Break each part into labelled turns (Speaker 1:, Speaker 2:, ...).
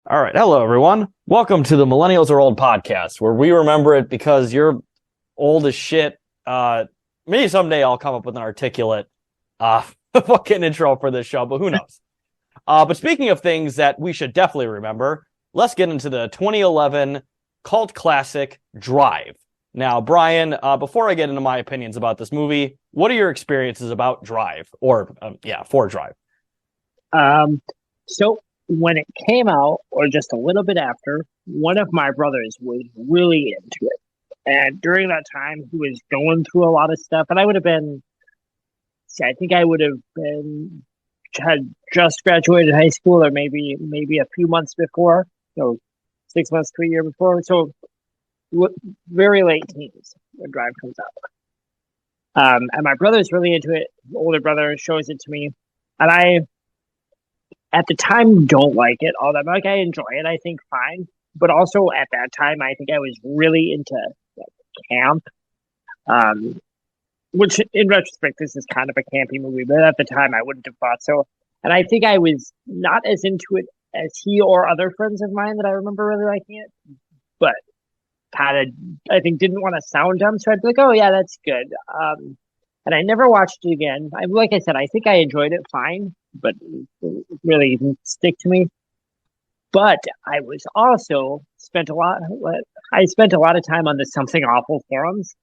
Speaker 1: All right. Hello, everyone. Welcome to the Millennials Are Old podcast, where we remember it because you're old as shit. Maybe someday I'll come up with an articulate uh, fucking intro for this show, but who knows? But speaking of things that we should definitely remember, let's get into the 2011 cult classic Drive. Now, Brian, before I get into my opinions about this movie, what are your experiences about Drive? For Drive.
Speaker 2: So when it came out, or just a little bit after, one of my brothers was really into it. And during that time, he was going through a lot of stuff. And I think I would have had just graduated high school, or maybe a few months before, 6 months to a year before. So very late teens when Drive comes out. And my brother's really into it. His older brother shows it to me. And I, at the time, don't like it all that much. I enjoy it, I think, fine. But also at that time, I think I was really into camp. Which in retrospect, this is kind of a campy movie, but at the time I wouldn't have thought so. And I think I was not as into it as he or other friends of mine that I remember really liking it, but kind of, I think, didn't want to sound dumb. So I'd be like, oh yeah, that's good. And I never watched it again. Like I said, I think I enjoyed it fine, but it really didn't stick to me. But I was also I spent a lot of time on the Something Awful forums,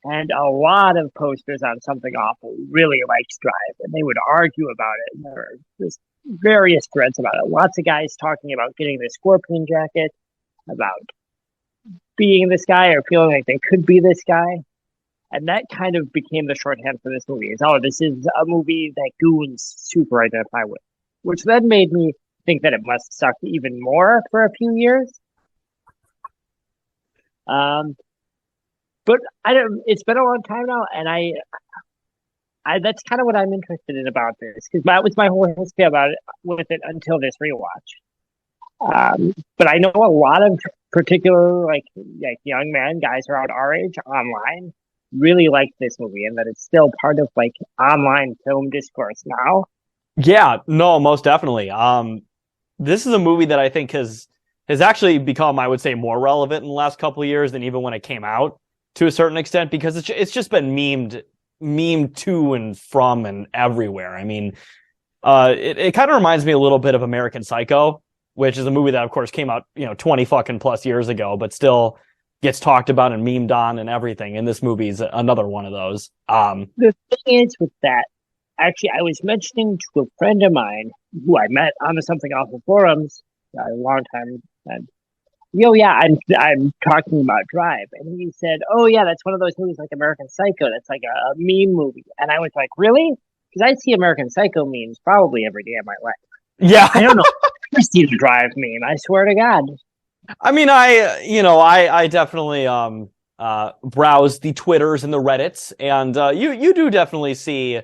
Speaker 2: and a lot of posters on Something Awful really liked Drive, and they would argue about it. And there were just various threads about it. Lots of guys talking about getting the Scorpion jacket, about being this guy or feeling like they could be this guy. And that kind of became the shorthand for this movie. This is a movie that goons super identify with, which then made me think that it must suck even more for a few years. But it's been a long time now, and I that's kind of what I'm interested in about this, because that was my whole history about it with it until this rewatch. But I know a lot of particular like young men, guys around our age online, really like this movie, and that it's still part of like online film discourse now.
Speaker 1: Yeah, no, most definitely. This is a movie that I think has actually become, I would say, more relevant in the last couple of years than even when it came out, to a certain extent, because it's just been memed to and from and everywhere. I mean, it kind of reminds me a little bit of American Psycho, which is a movie that, of course, came out 20 fucking plus years ago, but still gets talked about and memed on and everything. And this movie is another one of those.
Speaker 2: The thing is with that, actually, I was mentioning to a friend of mine who I met on the Something Awful forums a long time. And, I'm talking about Drive. And he said, oh, yeah, that's one of those movies like American Psycho. That's like a meme movie. And I was like, really? Because I see American Psycho memes probably every day of my life.
Speaker 1: Yeah.
Speaker 2: I don't know. I see the Drive meme. I swear to God.
Speaker 1: I mean, I definitely browse the Twitters and the Reddits, and you do definitely see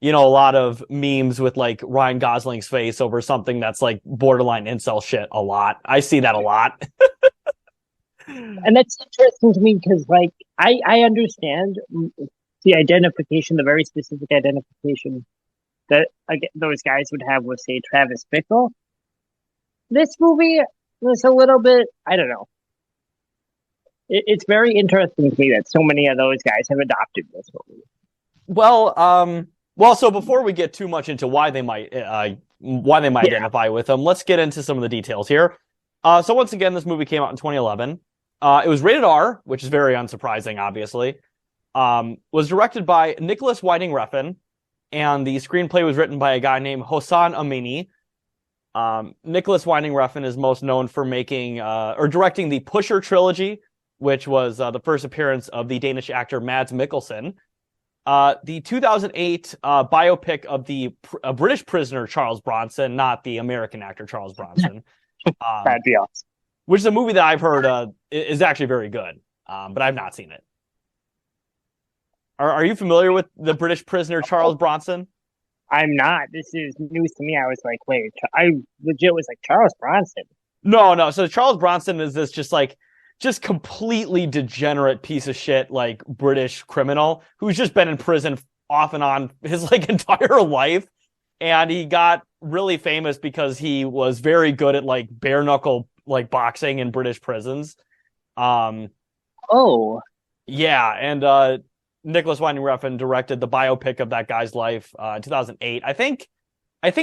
Speaker 1: a lot of memes with like Ryan Gosling's face over something that's like borderline incel shit a lot. I see that a lot.
Speaker 2: And that's interesting to me because like I understand the identification, the very specific identification that those guys would have with, say, Travis Bickle. This movie was a little bit, I don't know. It's very interesting to me that so many of those guys have adopted this movie.
Speaker 1: Well, so before we get too much into why they might identify with them, let's get into some of the details here. So once again, this movie came out in 2011. It was rated R, which is very unsurprising, obviously. Was directed by Nicholas Winding Refn, and the screenplay was written by a guy named Hossein Amini. Nicholas Winding Refn is most known for making or directing the Pusher trilogy, which was the first appearance of the Danish actor Mads Mikkelsen. The 2008 biopic of the British prisoner Charles Bronson, not the American actor Charles Bronson.
Speaker 2: That'd be awesome.
Speaker 1: Which is a movie that I've heard is actually very good, but I've not seen it. Are you familiar with the British prisoner Charles Bronson?
Speaker 2: I'm not. This is news to me. I was like, wait, I legit was like, Charles Bronson?
Speaker 1: No. So Charles Bronson is this just completely degenerate piece of shit, like British criminal who's just been in prison off and on his like entire life. And he got really famous because he was very good at like bare knuckle like boxing in British prisons. Um,
Speaker 2: Oh,
Speaker 1: yeah, and Nicholas Winding Refn directed the biopic of that guy's life in 2008. I think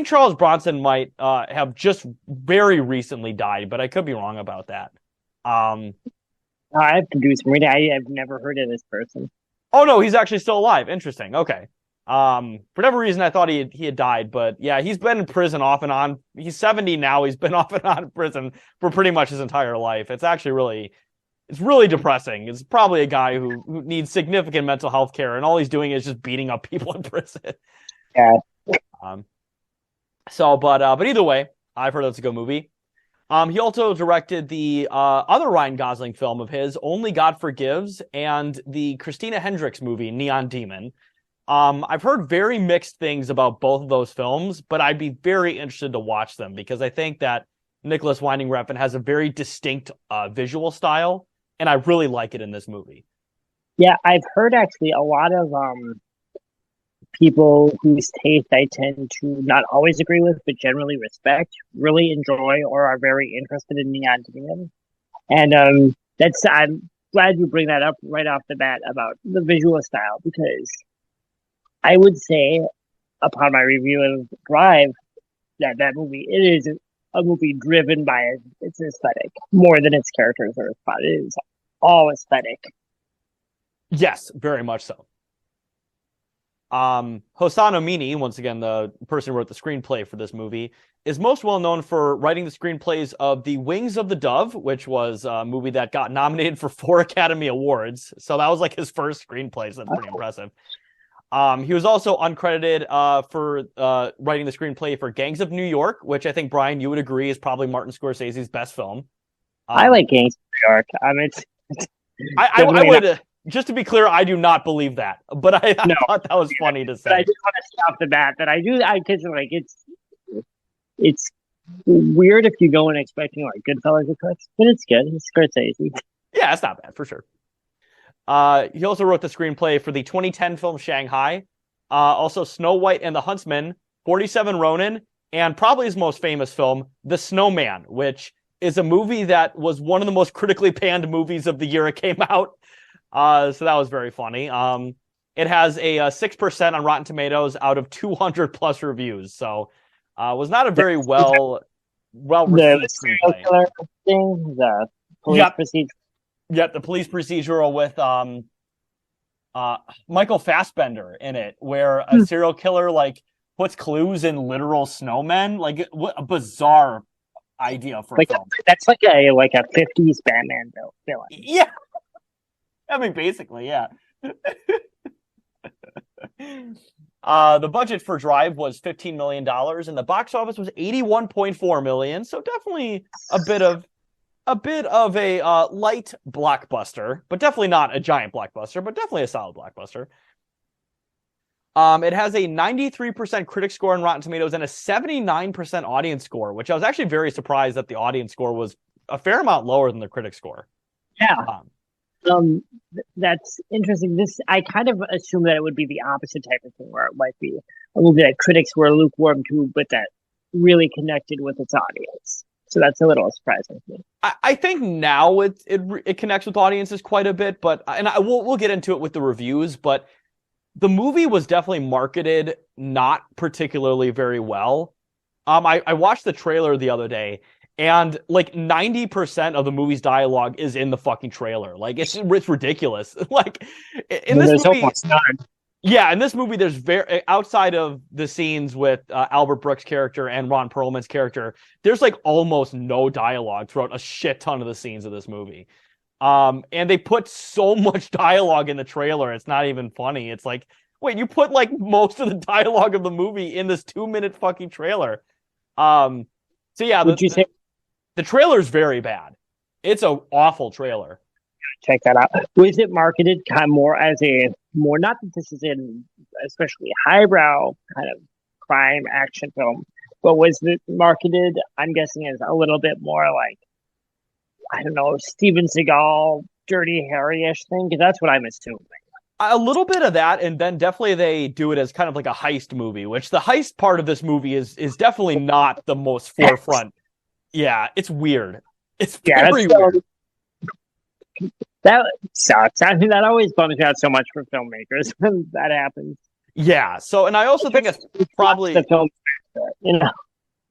Speaker 1: Charles Bronson might have just very recently died, but I could be wrong about that. Um,
Speaker 2: I have to do some reading. I have never heard of this person.
Speaker 1: oh no, he's actually still alive. Interesting. Okay. For whatever reason, I thought he had died, but yeah, he's been in prison off and on. He's 70 now. He's been off and on in prison for pretty much his entire life. It's really depressing. It's probably a guy who needs significant mental health care, and all he's doing is just beating up people in prison.
Speaker 2: Yeah.
Speaker 1: Um, but either way, I've heard that's a good movie. He also directed the other Ryan Gosling film of his, Only God Forgives, and the Christina Hendricks movie, Neon Demon. I've heard very mixed things about both of those films, but I'd be very interested to watch them because I think that Nicholas Winding Refn has a very distinct visual style, and I really like it in this movie.
Speaker 2: Yeah, I've heard actually a lot of people whose taste I tend to not always agree with, but generally respect, really enjoy or are very interested in Neon Demon. And that's I'm glad you bring that up right off the bat about the visual style because I would say upon my review of Drive that movie it is a movie driven by its aesthetic more than its characters or its plot. It is all aesthetic.
Speaker 1: Yes, very much so. Hosan Amini, once again, the person who wrote the screenplay for this movie, is most well known for writing the screenplays of The Wings of the Dove, which was a movie that got nominated for 4 Academy Awards. So that was like his first screenplay, so that's pretty impressive. He was also uncredited for writing the screenplay for Gangs of New York, which I think, Brian, you would agree is probably Martin Scorsese's best film.
Speaker 2: I like Gangs of New York.
Speaker 1: I would... Just to be clear, I do not believe that, but I thought that was funny to say.
Speaker 2: But I just want to say off the bat that I because like it's weird if you go in expecting like Goodfellas or Cuts, but it's good. It's Scorsese.
Speaker 1: Yeah, it's not bad for sure. He also wrote the screenplay for the 2010 film Shanghai, also Snow White and the Huntsman, 47 Ronin, and probably his most famous film, The Snowman, which is a movie that was one of the most critically panned movies of the year it came out. So that was very funny. It has a 6% on Rotten Tomatoes out of 200 plus reviews. So, was not a very well received screenplay.
Speaker 2: Thing, the police procedure.
Speaker 1: Yep, the police procedural with Michael Fassbender in it, where a serial killer like puts clues in literal snowmen. Like, what a bizarre idea for a film.
Speaker 2: That's like a 50s Batman villain.
Speaker 1: Yeah. I mean, basically, yeah. The budget for Drive was $15 million, and the box office was $81.4 million. So definitely a bit of a light blockbuster, but definitely not a giant blockbuster, but definitely a solid blockbuster. It has a 93% critic score on Rotten Tomatoes and a 79% audience score, which I was actually very surprised that the audience score was a fair amount lower than the critic score.
Speaker 2: Yeah. That's interesting. I kind of assumed that it would be the opposite type of thing, where it might be a movie that critics were lukewarm to, but that really connected with its audience. So that's a little surprising to me.
Speaker 1: I think now it connects with audiences quite a bit, but we'll get into it with the reviews. But the movie was definitely marketed not particularly very well. I watched the trailer the other day. And like 90% of the movie's dialogue is in the fucking trailer. Like it's ridiculous. Like in this movie, in this movie, there's very outside of the scenes with Albert Brooks' character and Ron Perlman's character, there's like almost no dialogue throughout a shit ton of the scenes of this movie. And they put so much dialogue in the trailer, it's not even funny. It's like, wait, you put like most of the dialogue of the movie in this 2-minute fucking trailer. So yeah, the trailer's very bad. It's an awful trailer.
Speaker 2: Check that out. Was it marketed kind of more as not that this is an especially highbrow kind of crime action film, but was it marketed, I'm guessing, as a little bit more like, I don't know, Steven Seagal, Dirty Harry-ish thing? Because that's what I'm assuming.
Speaker 1: A little bit of that, and then definitely they do it as kind of like a heist movie, which the heist part of this movie is definitely not the most forefront. Yeah, it's weird. It's very weird.
Speaker 2: That sucks. I mean, that always bums me out so much for filmmakers when that happens.
Speaker 1: Yeah. So, and I also think it's probably
Speaker 2: the film,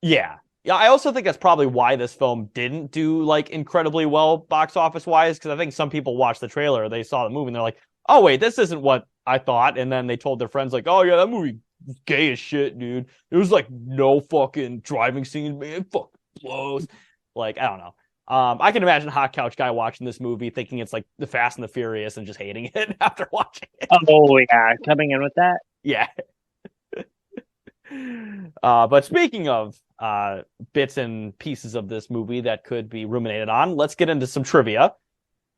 Speaker 1: Yeah. Yeah, I also think that's probably why this film didn't do like incredibly well box office wise, because I think some people watched the trailer, they saw the movie, and they're like, "Oh wait, this isn't what I thought," and then they told their friends like, "Oh yeah, that movie was gay as shit, dude. It was like no fucking driving scenes, man. Fuck blows." Like I don't know. I can imagine a Hot Couch Guy watching this movie thinking it's like The Fast and the Furious and just hating it after watching it.
Speaker 2: Oh yeah, coming in with that.
Speaker 1: Yeah. But speaking of bits and pieces of this movie that could be ruminated on, let's get into some trivia.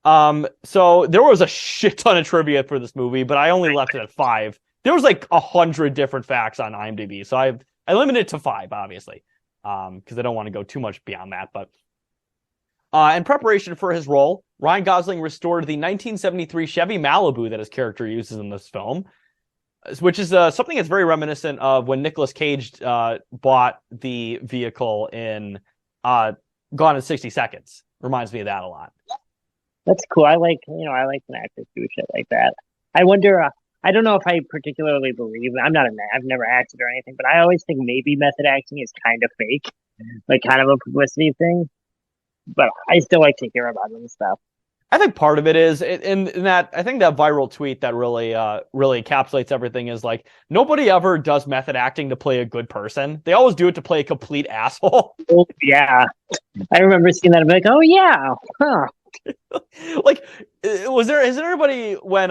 Speaker 1: So there was a shit ton of trivia for this movie, but I only left it at 5. There was like 100 different facts on IMDb, so I limited it to 5, obviously, because I don't want to go too much beyond that. But in preparation for his role, Ryan Gosling restored the 1973 Chevy Malibu that his character uses in this film, which is something that's very reminiscent of when Nicolas Cage bought the vehicle in Gone in 60 Seconds. Reminds me of that a lot.
Speaker 2: That's cool. I like when actors do shit like that. I wonder, I don't know if I particularly believe, I've never acted or anything, but I always think maybe method acting is kind of fake, like kind of a publicity thing. But I still like to hear about it and stuff.
Speaker 1: I think part of it is in that I think that viral tweet that really encapsulates everything is like nobody ever does method acting to play a good person. They always do it to play a complete asshole.
Speaker 2: Oh, yeah. I remember seeing that. I'm like, oh yeah, huh.
Speaker 1: Like, is there anybody when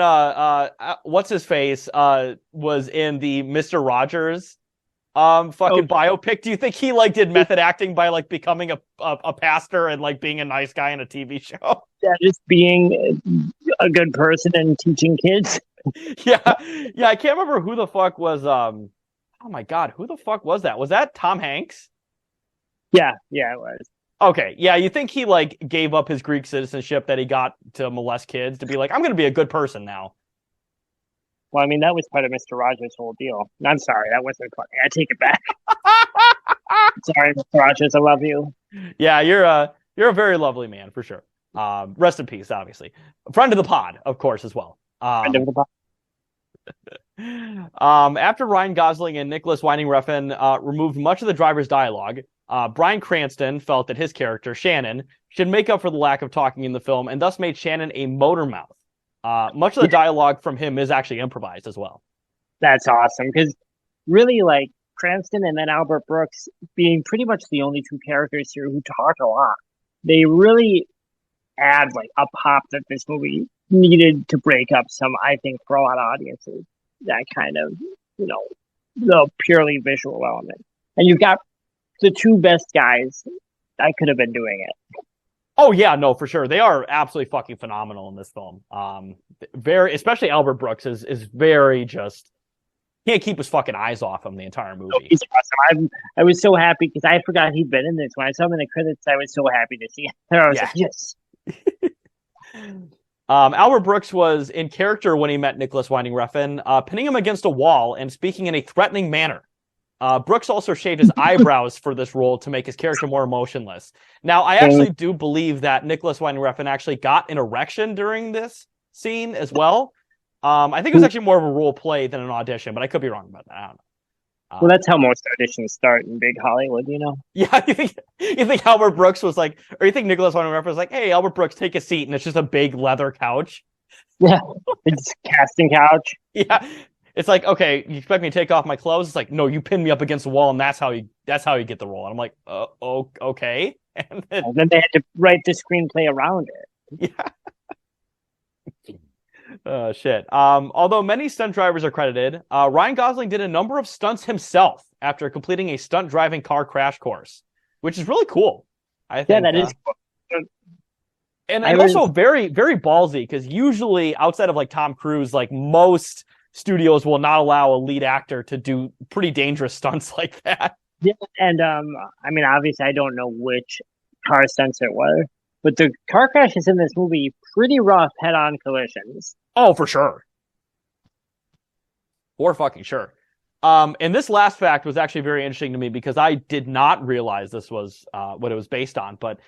Speaker 1: what's his face was in the Mr. Rogers biopic? Do you think he like did method acting by like becoming a pastor and like being a nice guy in a TV show?
Speaker 2: Yeah, just being a good person and teaching kids.
Speaker 1: Yeah, I can't remember who the fuck was. Oh my god, who the fuck was that? Was that Tom Hanks?
Speaker 2: Yeah, it was.
Speaker 1: Okay, yeah, you think he like gave up his Greek citizenship that he got to molest kids to be like, I'm going to be a good person now?
Speaker 2: Well, I mean, that was part of Mr. Rogers' whole deal. I'm sorry, that wasn't funny. I take it back. Sorry, Mr. Rogers, I love you.
Speaker 1: Yeah, you're a very lovely man for sure. Rest in peace, obviously. Friend of the pod, of course, as well.
Speaker 2: Friend of the pod.
Speaker 1: After Ryan Gosling and Nicholas Winding Refn removed much of the driver's dialogue, Bryan Cranston felt that his character, Shannon, should make up for the lack of talking in the film and thus made Shannon a motor mouth. Much of the dialogue from him is actually improvised as well.
Speaker 2: That's awesome, because really, like, Cranston and then Albert Brooks being pretty much the only two characters here who talk a lot, they really add, like, a pop that this movie needed to break up some, I think, for a lot of audiences, that kind of, the purely visual element. And you've got the two best guys I could have been doing it.
Speaker 1: Oh yeah, no, for sure. They are absolutely fucking phenomenal in this film. Especially Albert Brooks is very just can't keep his fucking eyes off him the entire movie.
Speaker 2: Oh, he's awesome. I was so happy because I forgot he'd been in this. When I saw him in the credits, I was so happy to see him. I was like, yes.
Speaker 1: Albert Brooks was in character when he met Nicholas Winding Refn, pinning him against a wall and speaking in a threatening manner. Brooks also shaved his eyebrows for this role to make his character more emotionless. Now, I actually do believe that Nicholas Winding Refn actually got an erection during this scene as well. I think it was actually more of a role play than an audition, but I could be wrong about that. I don't know.
Speaker 2: Well, that's how most auditions start in big Hollywood,
Speaker 1: Yeah, you think Albert Brooks was like, or you think Nicholas Winding Refn was like, hey, Albert Brooks, take a seat, and it's just a big leather couch.
Speaker 2: Yeah, it's casting couch.
Speaker 1: Yeah. It's like, okay, you expect me to take off my clothes? It's like, no, you pin me up against the wall, and that's how you get the role. And I'm like, okay. And
Speaker 2: then they had to write the screenplay around
Speaker 1: it. Yeah. Oh shit. Although many stunt drivers are credited, Ryan Gosling did a number of stunts himself after completing a stunt driving car crash course, which is really cool. I think.
Speaker 2: Yeah, that is cool.
Speaker 1: And also very, very ballsy, because usually outside of like Tom Cruise, like most studios will not allow a lead actor to do pretty dangerous stunts like that.
Speaker 2: Yeah, and I mean, obviously, I don't know which car stunts it were, but the car crashes in this movie pretty rough head-on collisions.
Speaker 1: Oh, for sure. For fucking sure. And this last fact was actually very interesting to me because I did not realize this was what it was based on. But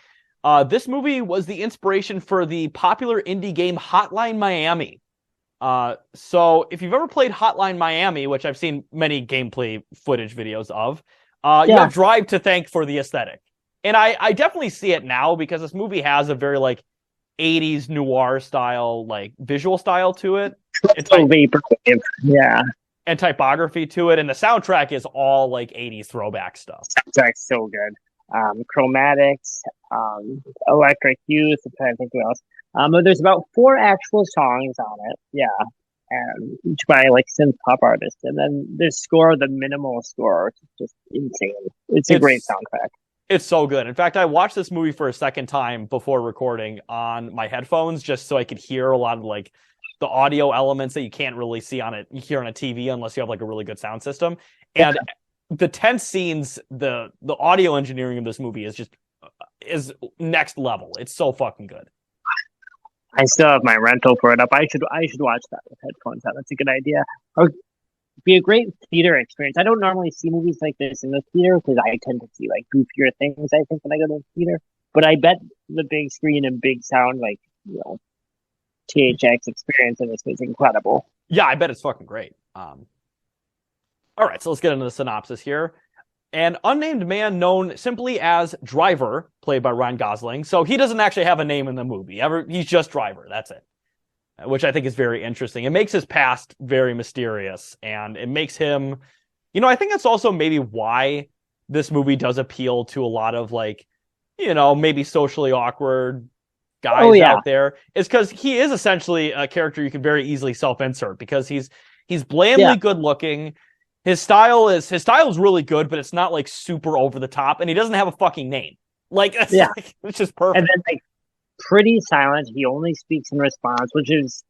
Speaker 1: this movie was the inspiration for the popular indie game Hotline Miami. So if you've ever played Hotline Miami, which I've seen many gameplay footage videos of, you have Drive to thank for the aesthetic. And I definitely see it now because this movie has a very like 80s noir style, like visual style to it. It's
Speaker 2: So
Speaker 1: like,
Speaker 2: vaporwave. Yeah.
Speaker 1: and typography to it. And the soundtrack is all like 80s throwback stuff.
Speaker 2: Soundtrack's so good. Chromatics, electric hues, I'm trying to think what else. But there's about 4 actual songs on it. Yeah. And each by like synth pop artists. And then the score, the minimal score, is just insane. It's a great soundtrack.
Speaker 1: It's so good. In fact, I watched this movie for a second time before recording on my headphones just so I could hear a lot of like the audio elements that you can't really see on it here on a TV unless you have like a really good sound system. And the tense scenes, the audio engineering of this movie is next level. It's so fucking good.
Speaker 2: I still have my rental for it up. I should watch that with headphones on. That's a good idea. Or be a great theater experience. I don't normally see movies like this in the theater because I tend to see like goofier things, I think, when I go to the theater. But I bet the big screen and big sound, like, THX experience in this was incredible.
Speaker 1: Yeah, I bet it's fucking great. All right, so let's get into the synopsis here. An unnamed man known simply as Driver, played by Ryan Gosling. So he doesn't actually have a name in the movie. He's just Driver. That's it. Which I think is very interesting. It makes his past very mysterious, and it makes him, I think that's also maybe why this movie does appeal to a lot of like, maybe socially awkward guys out there, is because he is essentially a character you can very easily self-insert because he's blandly good looking. His style is really good, but it's not like super over the top, and he doesn't have a fucking name. Like, it's just perfect.
Speaker 2: And then like pretty silent. He only speaks in response, which is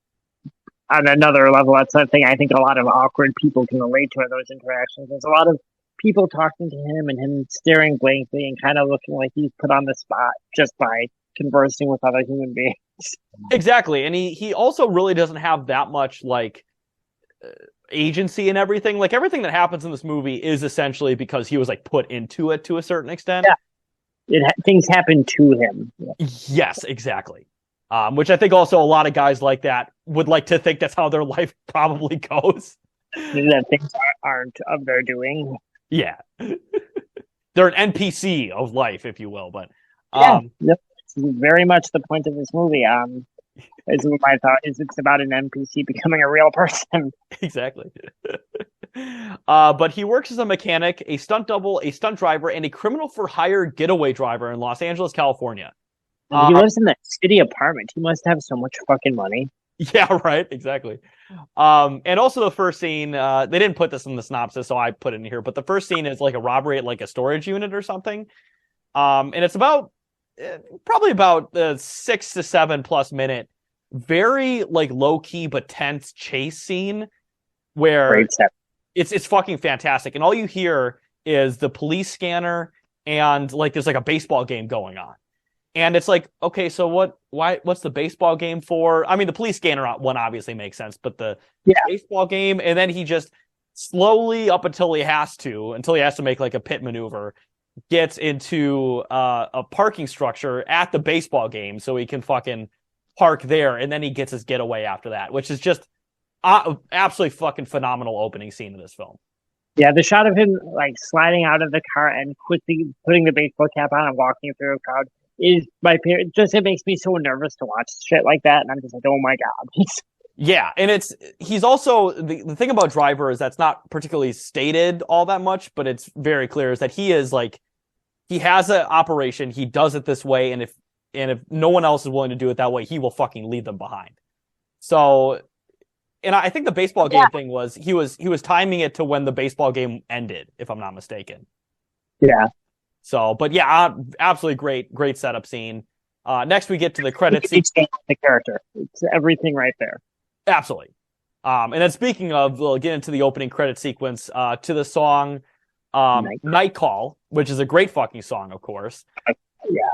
Speaker 2: on another level. That's something I think a lot of awkward people can relate to in those interactions. There's a lot of people talking to him and him staring blankly and kind of looking like he's put on the spot just by conversing with other human beings.
Speaker 1: Exactly. And he also really doesn't have that much like agency and everything. Like everything that happens in this movie is essentially because he was like put into it to a certain extent.
Speaker 2: Yeah. Things happen to him.
Speaker 1: Yes, exactly. Which I think also a lot of guys like that would like to think that's how their life probably goes.
Speaker 2: That things aren't of their doing.
Speaker 1: Yeah. They're an NPC of life, if you will. But
Speaker 2: it's very much the point of this movie. Is what my thought is. It's about an NPC becoming a real person.
Speaker 1: Exactly. But he works as a mechanic, a stunt double, a stunt driver, and a criminal for hire getaway driver in Los Angeles, California.
Speaker 2: He lives in that city apartment. He must have so much fucking money.
Speaker 1: Yeah, right. Exactly. And also the first scene, they didn't put this in the synopsis, so I put it in here. But the first scene is like a robbery at like a storage unit or something. And it's probably about the 6 to 7 plus minute, very like low key but tense chase scene where it's fucking fantastic. And all you hear is the police scanner and like there's like a baseball game going on. And it's like, okay, so what's the baseball game for? I mean, the police scanner one obviously makes sense, but the baseball game, and then he just slowly until he has to make like a pit maneuver, gets into a parking structure at the baseball game so he can fucking park there, and then he gets his getaway after that, which is just absolutely fucking phenomenal opening scene of this film.
Speaker 2: Yeah, the shot of him like sliding out of the car and quickly putting the baseball cap on and walking through a crowd is my favorite. Just it makes me so nervous to watch shit like that, and I'm just like, oh my god.
Speaker 1: Yeah, and he's also the thing about Driver is that's not particularly stated all that much, but it's very clear is that he is like he has an operation, he does it this way, and if no one else is willing to do it that way, he will fucking leave them behind. So, and I think the baseball game thing was he was timing it to when the baseball game ended, if I'm not mistaken.
Speaker 2: Yeah.
Speaker 1: So, but yeah, absolutely great setup scene. Next we get to the credits.
Speaker 2: The character, it's everything right there.
Speaker 1: Absolutely. And then speaking of, we'll get into the opening credit sequence to the song Night Call, which is a great fucking song, of course.
Speaker 2: Yeah.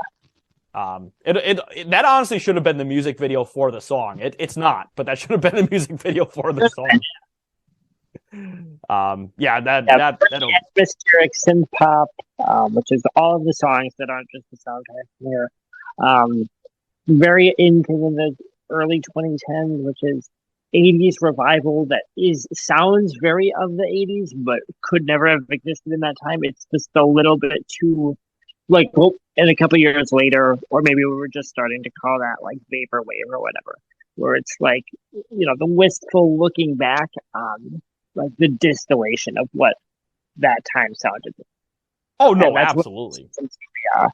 Speaker 1: That honestly should have been the music video for the song. It's not, but that should have been the music video for the song.
Speaker 2: Pretty atmospheric synth pop, which is all of the songs that aren't just the soundtrack here. Um, very into the early 2010s, which is 80s revival that sounds very of the 80s, but could never have existed in that time. It's just a little bit too like, well, and a couple years later, or maybe we were just starting to call that like vaporwave or whatever, where it's like, the wistful looking back on like the distillation of what that time sounded.
Speaker 1: Oh no, absolutely.
Speaker 2: Yeah.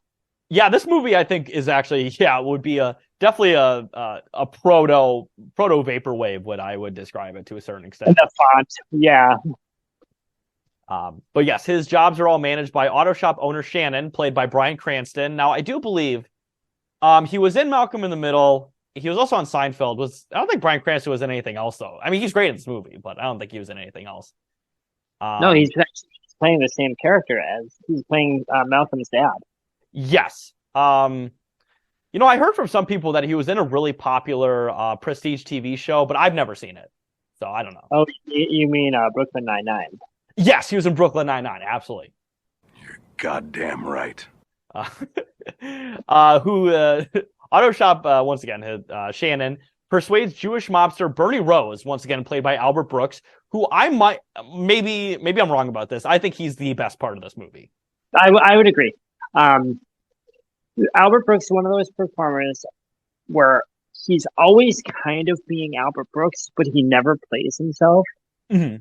Speaker 1: Yeah, this movie I think is actually would be definitely a proto vaporwave, what I would describe it to a certain extent.
Speaker 2: And the font, yeah.
Speaker 1: But yes, his jobs are all managed by auto shop owner Shannon, played by Bryan Cranston. Now I do believe he was in Malcolm in the Middle. He was also on Seinfeld. I don't think Bryan Cranston was in anything else though. I mean, he's great in this movie, but I don't think he was in anything else.
Speaker 2: No, he's actually playing the same character as he's playing Malcolm's dad.
Speaker 1: Yes. I heard from some people that he was in a really popular prestige TV show, but I've never seen it, so I don't know.
Speaker 2: Oh, you mean Brooklyn Nine-Nine?
Speaker 1: Yes, he was in Brooklyn Nine-Nine, absolutely.
Speaker 3: You're goddamn right.
Speaker 1: Auto Shop, once again, Shannon, persuades Jewish mobster Bernie Rose, once again played by Albert Brooks, who I might, maybe I'm wrong about this. I think he's the best part of this movie.
Speaker 2: I would agree. Albert Brooks is one of those performers where he's always kind of being Albert Brooks, but he never plays himself.
Speaker 1: Mm-hmm.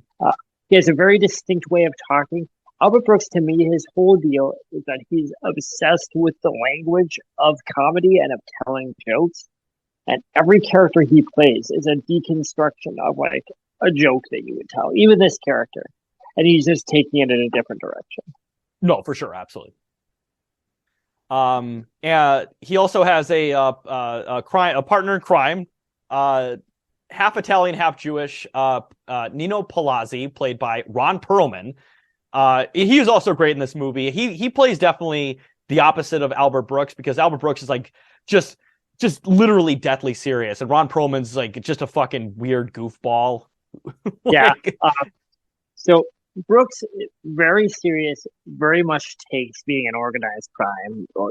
Speaker 2: He has a very distinct way of talking. Albert Brooks, to me, his whole deal is that he's obsessed with the language of comedy and of telling jokes. And every character he plays is a deconstruction of like a joke that you would tell, even this character. And he's just taking it in a different direction.
Speaker 1: No, for sure, absolutely. And he also has a partner in crime, half Italian, half Jewish, Nino Palazzi, played by Ron Perlman. He was also great in this movie. He plays definitely the opposite of Albert Brooks, because Albert Brooks is like just literally deathly serious, and Ron Perlman's like just a fucking weird goofball.
Speaker 2: Yeah. So Brooks, very serious, very much takes being an organized crime, or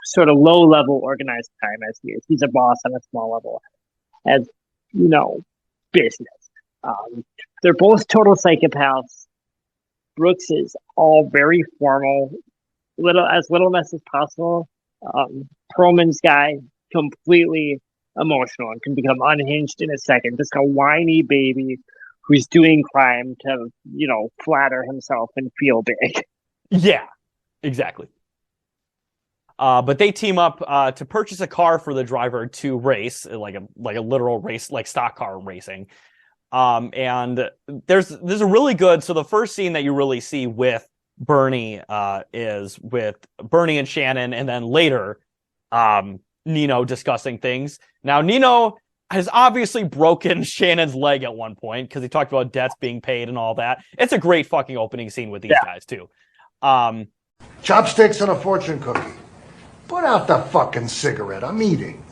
Speaker 2: sort of low-level organized crime as he is. He's a boss on a small level, as business. They're both total psychopaths. Brooks is all very formal, as little mess as possible. Perlman's guy, completely emotional and can become unhinged in a second. Just a whiny baby who's doing crime to, flatter himself and feel big.
Speaker 1: Yeah, exactly. But they team up to purchase a car for the driver to race, like a literal race, like stock car racing. And there's a really good. So the first scene that you really see with Bernie is with Bernie and Shannon, and then later Nino discussing things. Now Nino has obviously broken Shannon's leg at one point because he talked about debts being paid and all that. It's a great fucking opening scene with these guys too.
Speaker 4: Chopsticks and a fortune cookie. Put out the fucking cigarette. I'm eating.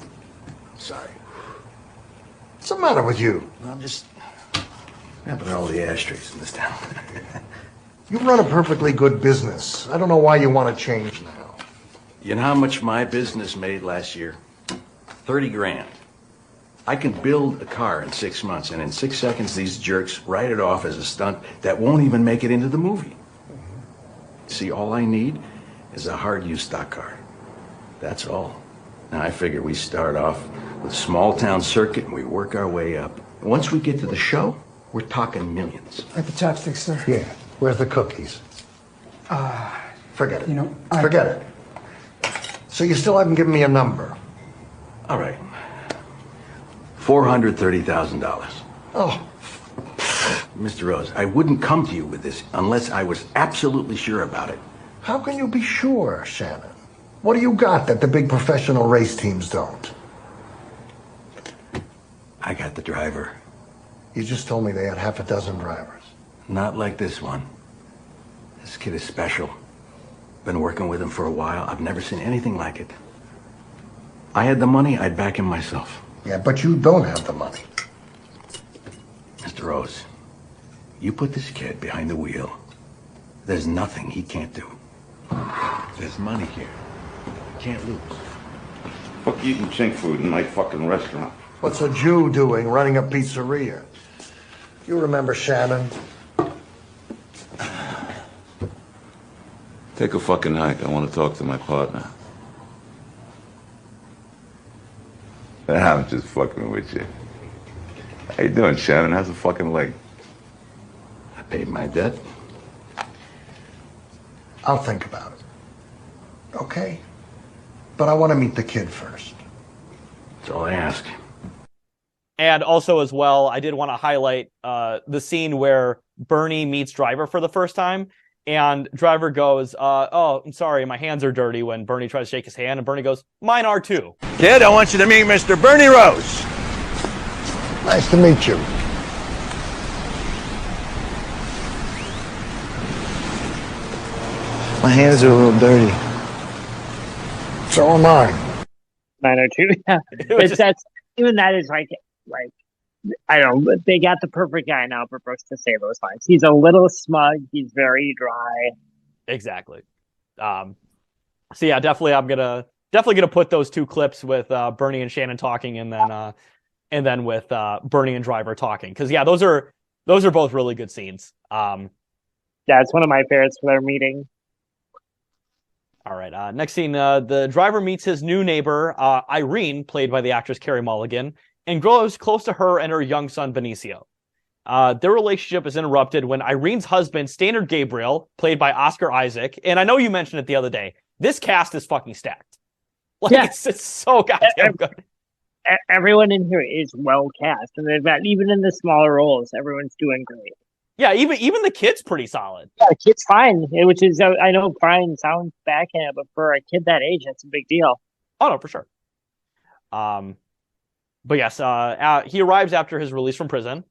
Speaker 4: Sorry. What's the matter with you?
Speaker 3: I'm just happening to all the ashtrays in this town.
Speaker 4: You run a perfectly good business. I don't know why you want to change now.
Speaker 3: You know how much my business made last year? 30 grand. I can build a car in 6 months, and in 6 seconds, these jerks write it off as a stunt that won't even make it into the movie. See, all I need is a hard-use stock car. That's all. Now, I figure we start off with a small-town circuit, and we work our way up. Once we get to the show, we're talking millions.
Speaker 5: Like the chopsticks, sir?
Speaker 4: Yeah. Where's the cookies? Forget it. Forget it. So you still haven't given me a number?
Speaker 3: All right. $430,000.
Speaker 4: Oh.
Speaker 3: Mr. Rose, I wouldn't come to you with this unless I was absolutely sure about it.
Speaker 4: How can you be sure, Shannon? What do you got that the big professional race teams don't?
Speaker 3: I got the driver.
Speaker 4: You just told me they had half a dozen drivers.
Speaker 3: Not like this one. This kid is special. Been working with him for a while. I've never seen anything like it. I had the money, I'd back him myself.
Speaker 4: Yeah, but you don't have the money.
Speaker 3: Mr. Rose, You put this kid behind the wheel, there's nothing he can't do. There's money here. Can't lose.
Speaker 5: Fuck eating chink food in my fucking restaurant.
Speaker 4: What's a Jew doing running a pizzeria? You remember Shannon?
Speaker 5: Take a fucking hike. I want to talk to my partner. I'm just fucking with you. How you doing, Shannon? How's the fucking leg?
Speaker 3: I paid my debt.
Speaker 4: I'll think about it. Okay? But I want to meet the kid first.
Speaker 3: That's all I ask.
Speaker 1: And also as well, I did want to highlight the scene where Bernie meets Driver for the first time. And Driver goes, oh, I'm sorry, my hands are dirty, when Bernie tries to shake his hand. And Bernie goes, mine are too.
Speaker 3: Kid, I want you to meet Mr. Bernie Rose.
Speaker 4: Nice to meet you.
Speaker 6: My hands are a little dirty.
Speaker 4: So am I.
Speaker 2: 902. Yeah. Even that is like I don't know. They got the perfect guy now for Brooks to say those lines. He's a little smug. He's very dry.
Speaker 1: Exactly. So yeah, definitely I'm gonna put those two clips with Bernie and Shannon talking, and then with Bernie and Driver talking, because yeah, those are both really good scenes.
Speaker 2: Yeah, it's one of my favorites for their meeting.
Speaker 1: All right. Next scene, the Driver meets his new neighbor, Irene, played by the actress Carey Mulligan, and grows close to her and her young son, Benicio. Their relationship is interrupted when Irene's husband, Standard Gabriel, played by Oscar Isaac, and I know you mentioned it the other day, this cast is fucking stacked. Like,
Speaker 2: yeah.
Speaker 1: It's so goddamn good.
Speaker 2: Everyone in here is well cast, and they've got, even in the smaller roles, everyone's doing great.
Speaker 1: Yeah, even the kid's pretty solid.
Speaker 2: Yeah, the kid's fine, which is, I know fine sounds backhand, but for a kid that age, that's a big deal.
Speaker 1: Oh, no, for sure. But yes, he arrives after his release from prison.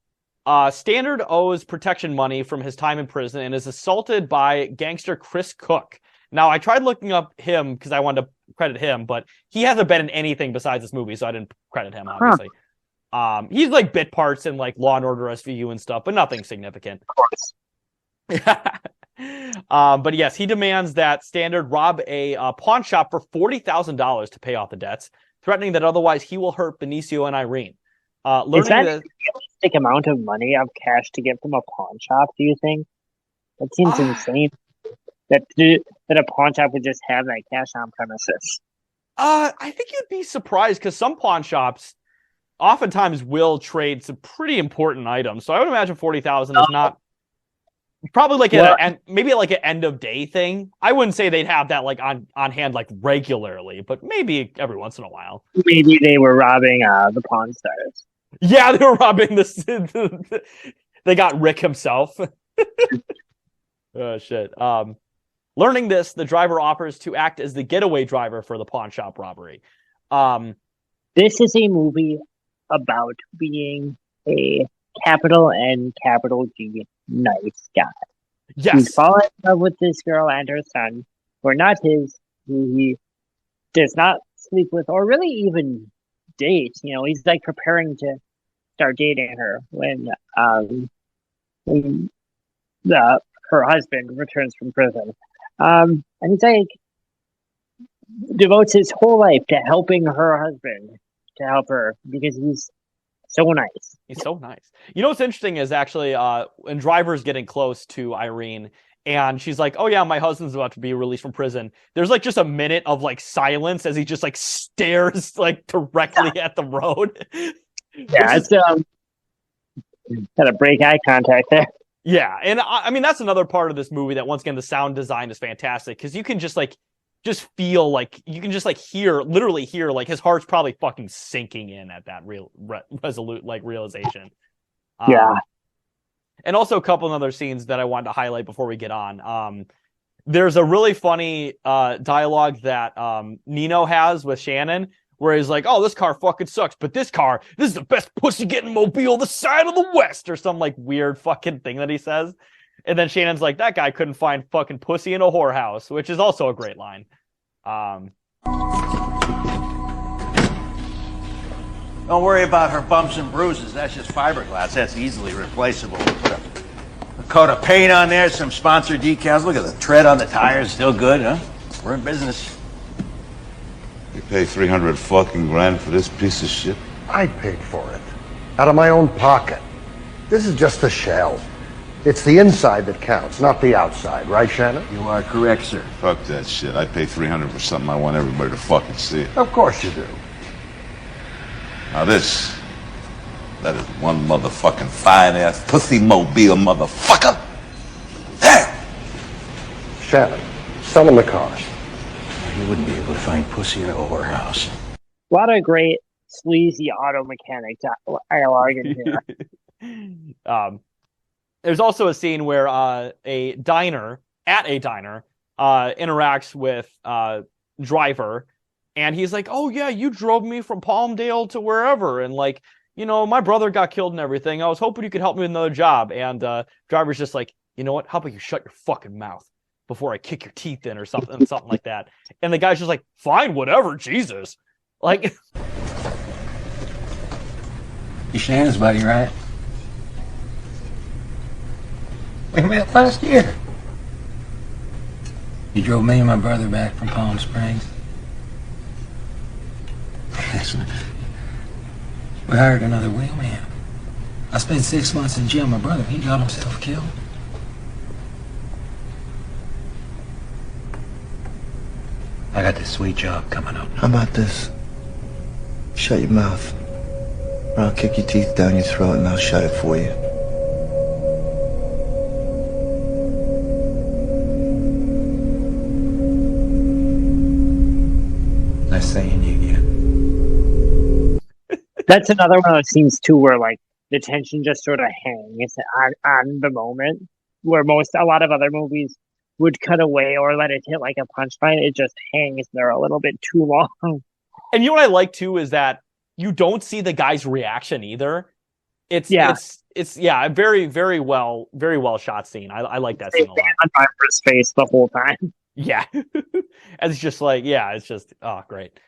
Speaker 1: Standard owes protection money from his time in prison and is assaulted by gangster Chris Cook. Now, I tried looking up him because I wanted to credit him, but he hasn't been in anything besides this movie, so I didn't credit him, obviously. He's like bit parts in like Law and Order SVU and stuff, but nothing significant.
Speaker 2: Of course.
Speaker 1: But yes, he demands that Standard rob a pawn shop for $40,000 to pay off the debts, threatening that otherwise he will hurt Benicio and Irene.
Speaker 2: Is that a realistic amount of money of cash to get from a pawn shop, do you think? That seems insane. That a pawn shop would just have that cash on premises.
Speaker 1: I think you'd be surprised, because some pawn shops oftentimes will trade some pretty important items. So I would imagine 40,000 is not probably like maybe like an end of day thing. I wouldn't say they'd have that like on hand like regularly, but maybe every once in a while.
Speaker 2: Maybe they were robbing the Pawn Stars.
Speaker 1: Yeah, they were robbing this. They got Rick himself. Oh shit. Learning this, the Driver offers to act as the getaway driver for the pawn shop robbery.
Speaker 2: This is a movie about being a capital N, capital G nice guy.
Speaker 1: Yes.
Speaker 2: He's fallen in love with this girl and her son, who are not his, who he does not sleep with or really even date. You know, he's like preparing to start dating her when her husband returns from prison. And he's like devotes his whole life to helping her husband, to help her, because he's so nice.
Speaker 1: He's so nice. You know what's interesting is actually when Driver's getting close to Irene and she's like, oh yeah, my husband's about to be released from prison, there's like just a minute of like silence as he just like stares like directly at the road.
Speaker 2: Yeah, it's gotta break eye contact there.
Speaker 1: Yeah, and I mean that's another part of this movie that once again the sound design is fantastic, because you can just feel like you can just like literally hear like his heart's probably fucking sinking in at that resolute like realization.
Speaker 2: Yeah.
Speaker 1: And also a couple of other scenes that I wanted to highlight before we get on. There's a really funny dialogue that Nino has with Shannon, where he's like, oh, this car fucking sucks, but this is the best pussy getting mobile this side of the West, or some like weird fucking thing that he says. And then Shannon's like, that guy couldn't find fucking pussy in a whorehouse, which is also a great line.
Speaker 3: Don't worry about her bumps and bruises. That's just fiberglass. That's easily replaceable. We'll put Coat of paint on there, some sponsor decals. Look at the tread on the tires, still good, huh? We're in business.
Speaker 5: You pay 300 fucking grand for this piece of shit?
Speaker 4: I paid for it. Out of my own pocket. This is just a shell. It's the inside that counts, not the outside, right, Shannon?
Speaker 3: You are correct, sir.
Speaker 5: Fuck that shit. I pay 300 for something I want everybody to fucking see.
Speaker 4: Of course you do.
Speaker 5: Now that is one motherfucking fine-ass pussy mobile motherfucker. Damn!
Speaker 4: Shannon, sell him the car.
Speaker 3: You wouldn't be able to find pussy in a whorehouse.
Speaker 2: A lot of great sleazy auto mechanic dialogue in here.
Speaker 1: There's also a scene where a diner interacts with Driver, and he's like, "Oh yeah, you drove me from Palmdale to wherever, and like, you know, my brother got killed and everything. I was hoping you could help me with another job." And Driver's just like, "You know what? How about you shut your fucking mouth before I kick your teeth in or something like that." And the guy's just like, "Fine, whatever, Jesus." Like,
Speaker 3: You Shannon's buddy, right? We met last year. You drove me and my brother back from Palm Springs. Listen, we hired another wheelman. I spent 6 months in jail. My brother, he got himself killed. I got this sweet job coming up.
Speaker 6: How about this? Shut your mouth, or I'll kick your teeth down your throat and I'll shut it for you.
Speaker 3: Nice seeing you again.
Speaker 2: That's another one of those scenes too, where like the tension just sort of hangs on the moment, where a lot of other movies would cut away or let it hit like a punchline. It just hangs there a little bit too long.
Speaker 1: and you know what I like too is that you don't see the guy's reaction either. It's very, very well shot scene. I like that scene a lot.
Speaker 2: On Driver's face the whole time.
Speaker 1: Yeah. And it's just like, yeah, it's just, oh, great.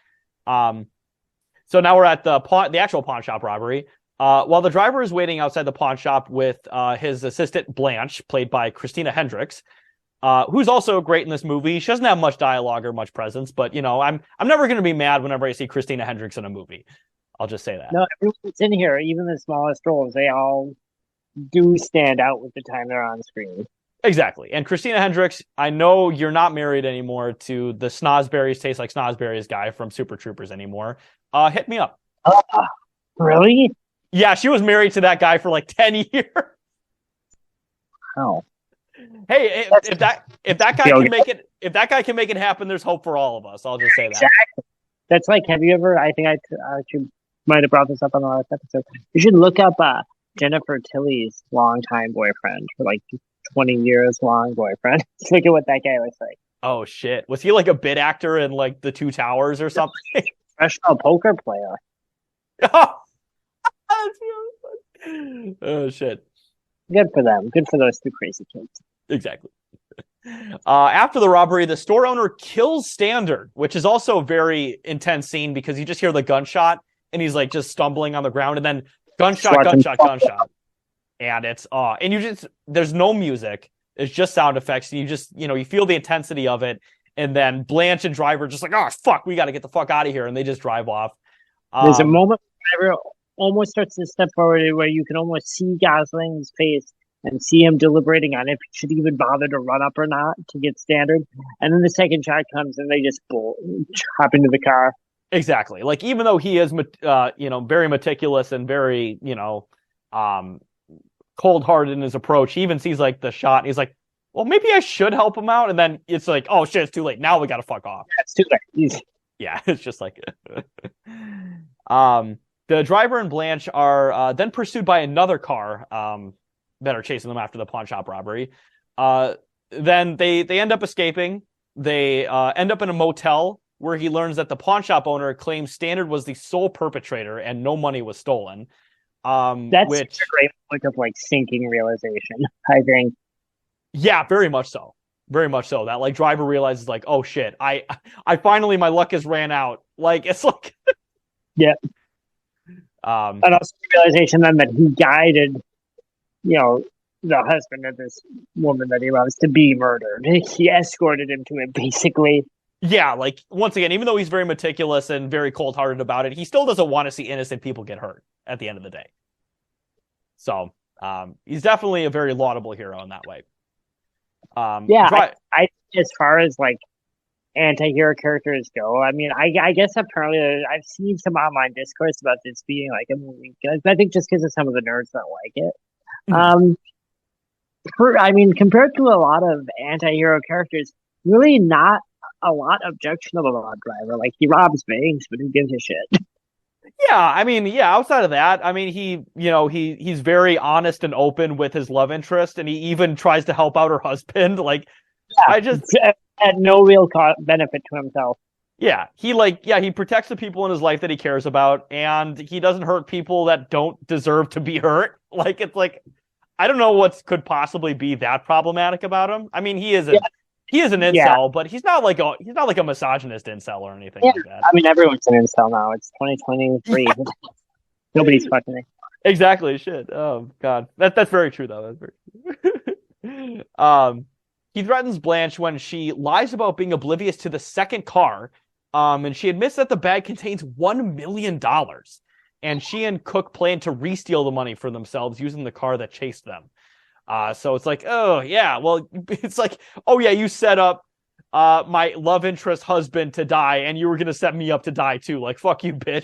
Speaker 1: So now we're at the actual pawn shop robbery. While the driver is waiting outside the pawn shop with his assistant Blanche, played by Christina Hendricks, who's also great in this movie. She doesn't have much dialogue or much presence, but you know, I'm never going to be mad whenever I see Christina Hendricks in a movie. I'll just say that.
Speaker 2: No, everyone's in here, even the smallest roles, they all do stand out with the time they're on screen.
Speaker 1: Exactly. And Christina Hendricks, I know you're not married anymore to the Snosberries Taste Like Snosberries guy from Super Troopers anymore. Hit me up.
Speaker 2: Really?
Speaker 1: Yeah, she was married to that guy for like 10 years.
Speaker 2: Oh.
Speaker 1: Hey, if that guy can make it happen, there's hope for all of us. I'll just say that.
Speaker 2: Exactly. That's like, have you ever, I think I actually might have brought this up on the last episode. You should look up Jennifer Tilly's longtime boyfriend, for like 20 years long boyfriend. Look at what that guy looks like.
Speaker 1: Oh shit. Was he like a bit actor in like The Two Towers or something?
Speaker 2: Professional poker player.
Speaker 1: Oh shit.
Speaker 2: Good for them. Good for those two crazy kids.
Speaker 1: Exactly. After the robbery, the store owner kills Standard, which is also a very intense scene because you just hear the gunshot and he's like just stumbling on the ground and then gunshot. And it's and you just, there's no music. It's just sound effects. And you just, you feel the intensity of it. And then Blanche and Driver just like, oh fuck, we got to get the fuck out of here. And they just drive off.
Speaker 2: There's a moment where Driver almost starts to step forward where you can almost see Gosling's face and see him deliberating on if he should even bother to run up or not to get Standard. And then the second shot comes and they just hop into the car.
Speaker 1: Exactly. Like, even though he is, very meticulous and very, cold-hearted in his approach, he even sees like the shot and he's like, well, maybe I should help him out. And then it's like, oh shit, it's too late. Now we got to fuck off.
Speaker 2: Yeah, it's too late.
Speaker 1: Yeah, it's just like, the driver and Blanche are then pursued by another car that are chasing them after the pawn shop robbery. Then they end up escaping. They end up in a motel where he learns that the pawn shop owner claims Standard was the sole perpetrator and no money was stolen.
Speaker 2: That's a great look of like sinking realization, I think.
Speaker 1: Yeah, very much so. Very much so. That like Driver realizes like, oh shit, I finally, my luck has ran out. Like, it's like,
Speaker 2: yeah. And also the realization then that he guided, the husband of this woman that he loves to be murdered. He escorted him to it, basically.
Speaker 1: Yeah, like once again, even though he's very meticulous and very cold-hearted about it, he still doesn't want to see innocent people get hurt at the end of the day. So he's definitely a very laudable hero in that way.
Speaker 2: I as far as like anti-hero characters go, I mean, I guess apparently I've seen some online discourse about this being like a movie. I think just because of some of the nerds that like it. I mean, compared to a lot of anti-hero characters, really not a lot objectionable about Driver. Like, he robs banks, but who gives a shit?
Speaker 1: Yeah, I mean, yeah, outside of that, I mean, he's very honest and open with his love interest, and he even tries to help out her husband. Like, I just
Speaker 2: at no real benefit to himself.
Speaker 1: Yeah, he protects the people in his life that he cares about, and he doesn't hurt people that don't deserve to be hurt. Like, it's like, I don't know what could possibly be that problematic about him. I mean, he is an incel, but he's not like a misogynist incel or anything like that. I
Speaker 2: mean, everyone's an incel now. It's 2023. Nobody's fucking it.
Speaker 1: Exactly. Shit. Oh God, that's very true though. That's very true. He threatens Blanche when she lies about being oblivious to the second car, and she admits that the bag contains $1 million. And she and Cook plan to re-steal the money for themselves using the car that chased them. So it's like, oh, yeah, well, it's like, oh, yeah, you set up my love interest husband to die, and you were going to set me up to die, too. Like, fuck you, bitch.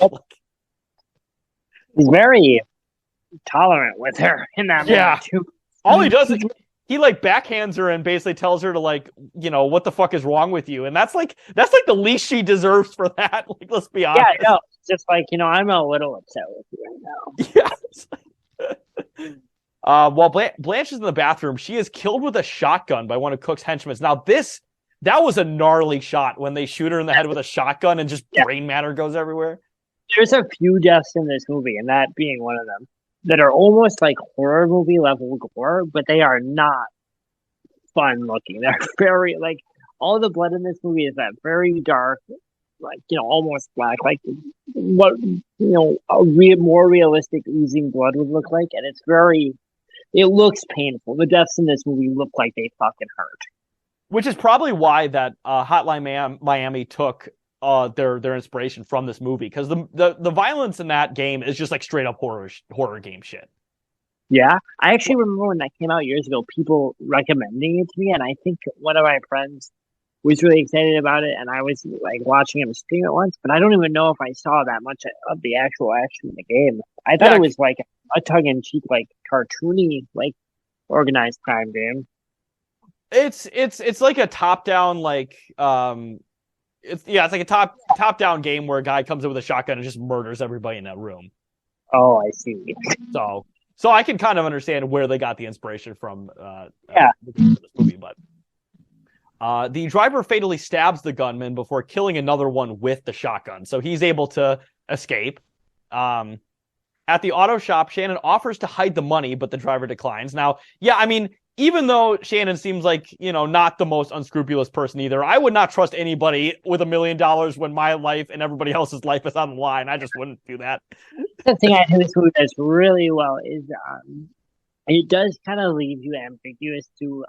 Speaker 2: He's very tolerant with her in that moment, too.
Speaker 1: All he does is he like backhands her and basically tells her to like, what the fuck is wrong with you? And that's like the least she deserves for that. Like, let's be honest.
Speaker 2: Yeah, no, it's just like, I'm a little upset with you right
Speaker 1: now. Yeah. While Blanche is in the bathroom, she is killed with a shotgun by one of Cook's henchmen. Now that was a gnarly shot when they shoot her in the head with a shotgun and just brain matter goes everywhere.
Speaker 2: There's a few deaths in this movie, and that being one of them, that are almost like horror movie level gore, but they are not fun looking. They're very, like, all the blood in this movie is that very dark, like, almost black, like what, more realistic oozing blood would look like. And it looks painful. The deaths in this movie look like they fucking hurt.
Speaker 1: Which is probably why that Hotline Miami took their inspiration from this movie, because the violence in that game is just like straight up horror game shit.
Speaker 2: Yeah, I actually remember when that came out years ago, people recommending it to me, and I think one of my friends was really excited about it, and I was like watching him stream it once, but I don't even know if I saw that much of the actual action in the game. I thought it was like a tongue-in-cheek, like cartoony, like organized crime game.
Speaker 1: It's like a top-down, like it's like a top-down game where a guy comes in with a shotgun and just murders everybody in that room.
Speaker 2: Oh, I see.
Speaker 1: So I can kind of understand where they got the inspiration from this movie, but the driver fatally stabs the gunman before killing another one with the shotgun, so he's able to escape. At the auto shop, Shannon offers to hide the money, but the driver declines. Now, yeah, I mean, even though Shannon seems like, not the most unscrupulous person either, I would not trust anybody with $1 million when my life and everybody else's life is on the line. I just wouldn't do that.
Speaker 2: The thing I think this movie does really well is it does kind of leave you ambiguous to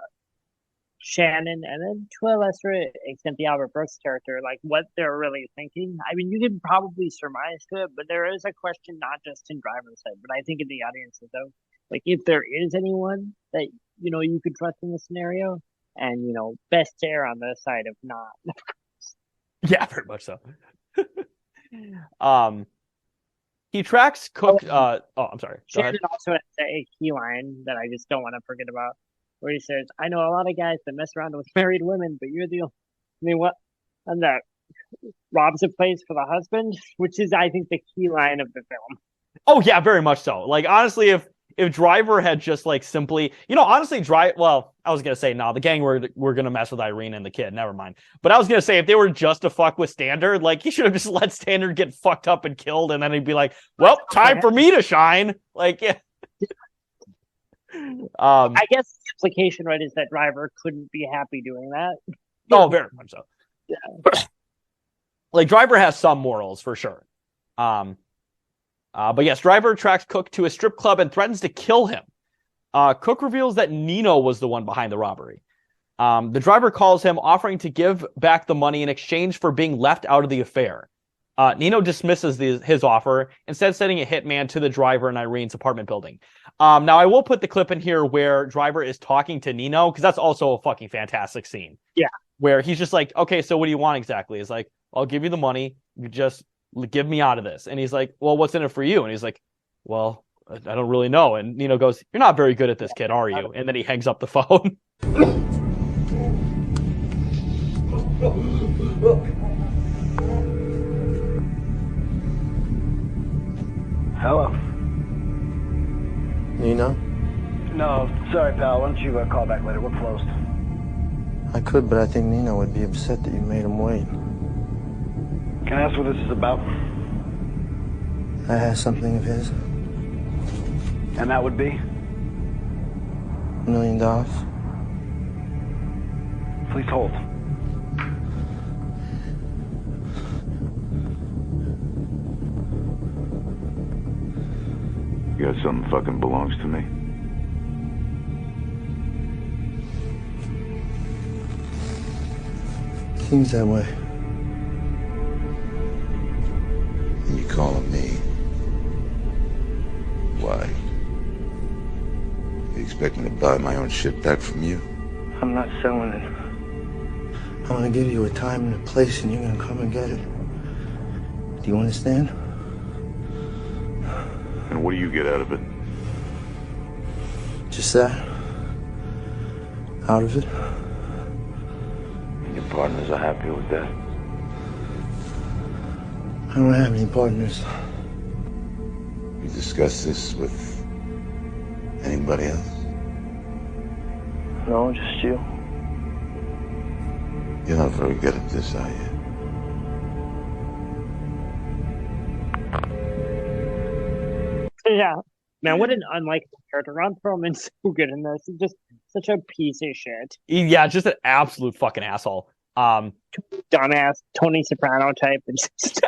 Speaker 2: Shannon, and then to a lesser extent the Albert Brooks character, like what they're really thinking. I mean, you can probably surmise to it, but there is a question not just in Driver's head, but I think in the audience though. Like, if there is anyone that you could trust in the scenario, and best to err on the side of not.
Speaker 1: Yeah, very much so. He tracks Cook. I'm sorry.
Speaker 2: Shannon also has a key line that I just don't want to forget about, where he says, "I know a lot of guys that mess around with married women, but you're the what?" And that robs a place for the husband, which is, I think, the key line of the film.
Speaker 1: Oh yeah, very much so. Like, honestly, if Driver had just like simply, honestly, I was gonna say, no, the gang were gonna mess with Irene and the kid. Never mind. But I was gonna say, if they were just to fuck with Standard, like, he should have just let Standard get fucked up and killed, and then he'd be like, well, time for me to shine. Like, yeah.
Speaker 2: I guess the implication, right, is that Driver couldn't be happy doing that.
Speaker 1: Oh, very much so.
Speaker 2: Yeah.
Speaker 1: Like, Driver has some morals for sure. But yes, Driver tracks Cook to a strip club and threatens to kill him. Cook reveals that Nino was the one behind the robbery. The driver calls him, offering to give back the money in exchange for being left out of the affair. Nino dismisses his offer, instead sending a hitman to the driver in Irene's apartment building. Now, I will put the clip in here where driver is talking to Nino, because that's also a fucking fantastic scene.
Speaker 2: Yeah.
Speaker 1: Where he's just like, okay, so what do you want exactly? He's like, I'll give you the money. You just give me out of this. And he's like, well, what's in it for you? And he's like, well, I don't really know. And Nino goes, you're not very good at this, kid, are you? And then he hangs up the phone.
Speaker 7: Hello?
Speaker 6: Nino?
Speaker 7: No, sorry, pal. Why don't you call back later? We're closed.
Speaker 6: I could, but I think Nino would be upset that you made him wait.
Speaker 7: Can I ask what this is about?
Speaker 6: I have something of his.
Speaker 7: And that would be?
Speaker 6: $1 million.
Speaker 7: Please hold.
Speaker 5: You got something fucking belongs to me?
Speaker 6: Seems that way.
Speaker 5: And you calling me? Why? You expect me to buy my own shit back from you?
Speaker 6: I'm not selling it. I'm gonna give you a time and a place, and you're gonna come and get it. Do you understand?
Speaker 5: And what do you get out of it?
Speaker 6: Just that. Out of it.
Speaker 5: And your partners are happy with that?
Speaker 6: I don't have any partners.
Speaker 5: You discuss this with anybody else?
Speaker 6: No, just you.
Speaker 5: You're not very good at this, are you?
Speaker 2: Yeah. Man, what an unlikely character. Ron Perlman's so good in this. He's just such a piece of shit.
Speaker 1: Yeah, just an absolute fucking asshole.
Speaker 2: Dumbass Tony Soprano type. And just...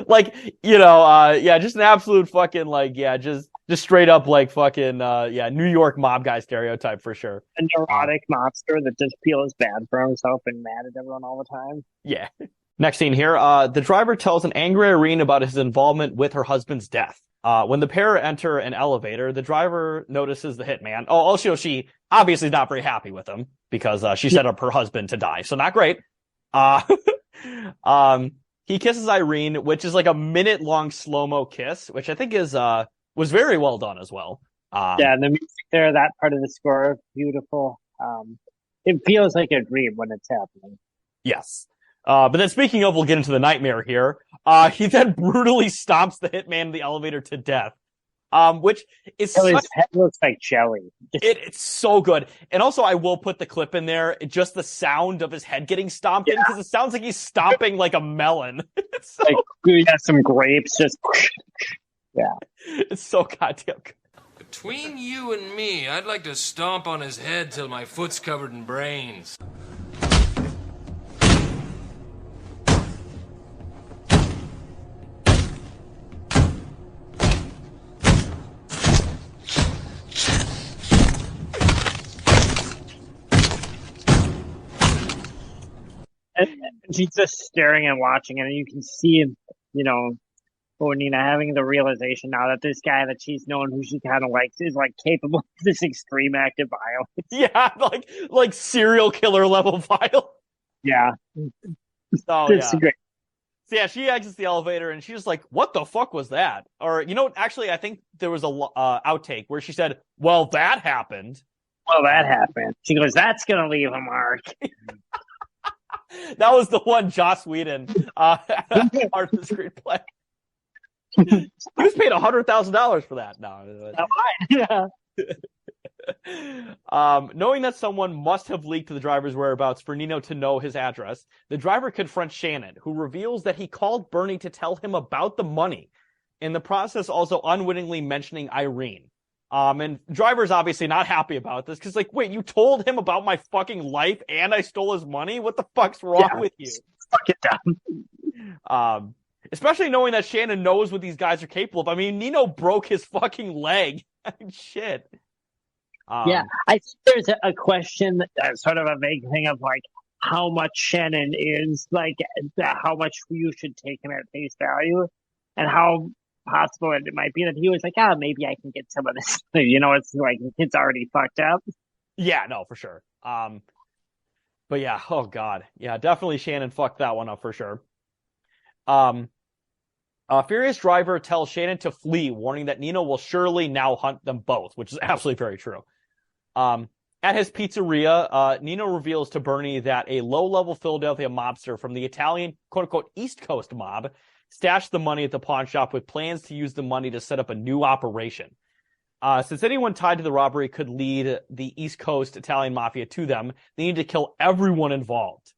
Speaker 1: like, just an absolute fucking, like, yeah, just straight up, like, fucking, New York mob guy stereotype for sure.
Speaker 2: A neurotic mobster that just feels bad for himself and mad at everyone all the time.
Speaker 1: Yeah. Next scene here. The driver tells an angry Irene about his involvement with her husband's death. When the pair enter an elevator, the driver notices the hitman. Oh, also, she obviously is not very happy with him because she set up her husband to die. So not great. He kisses Irene, which is like a minute-long slow-mo kiss, which I think was very well done as well.
Speaker 2: Yeah, the music there, that part of the score, beautiful. It feels like a dream when it's happening.
Speaker 1: Yes. But then speaking of, we'll get into the nightmare here. He then brutally stomps the hitman in the elevator to death. Which is
Speaker 2: his head looks like jelly.
Speaker 1: It's so good. And also, I will put the clip in there, just the sound of his head getting stomped in, because it sounds like he's stomping like a melon. So,
Speaker 2: like we got some grapes, just yeah.
Speaker 1: It's so goddamn good.
Speaker 8: Between you and me, I'd like to stomp on his head till my foot's covered in brains.
Speaker 2: And she's just staring and watching, and you can see, Nina having the realization now that this guy that she's known, who she kind of likes, is like capable of this extreme act of violence.
Speaker 1: Yeah, like serial killer level violence.
Speaker 2: Yeah.
Speaker 1: Oh,
Speaker 2: it's
Speaker 1: yeah.
Speaker 2: Great.
Speaker 1: So yeah, she exits the elevator and she's just like, "What the fuck was that?" Or actually, I think there was a outtake where she said, "Well, that happened."
Speaker 2: Well, that happened. She goes, "That's gonna leave a mark."
Speaker 1: That was the one Joss Whedon part of the screenplay. He was paid $100,000 for that. No,
Speaker 2: yeah.
Speaker 1: Knowing that someone must have leaked the driver's whereabouts for Nino to know his address, the driver confronts Shannon, who reveals that he called Bernie to tell him about the money, in the process also unwittingly mentioning Irene. And driver's obviously not happy about this, because wait, you told him about my fucking life and I stole his money? What the fuck's wrong with you?
Speaker 2: Fuck it down.
Speaker 1: Especially knowing that Shannon knows what these guys are capable of. I mean, Nino broke his fucking leg. I mean, shit.
Speaker 2: Yeah, I think there's a question, sort of a vague thing of like how much Shannon is like, how much you should take him at face value, and how possible it might be that he was like, maybe I can get some of this. It's like it's already fucked up.
Speaker 1: Yeah, no, for sure. But yeah, oh God. Yeah, definitely Shannon fucked that one up for sure. Furious Driver tells Shannon to flee, warning that Nino will surely now hunt them both, which is absolutely very true. At his pizzeria, Nino reveals to Bernie that a low-level Philadelphia mobster from the Italian, quote-unquote, East Coast mob stashed the money at the pawn shop with plans to use the money to set up a new operation. Since anyone tied to the robbery could lead the East Coast Italian mafia to them, they need to kill everyone involved.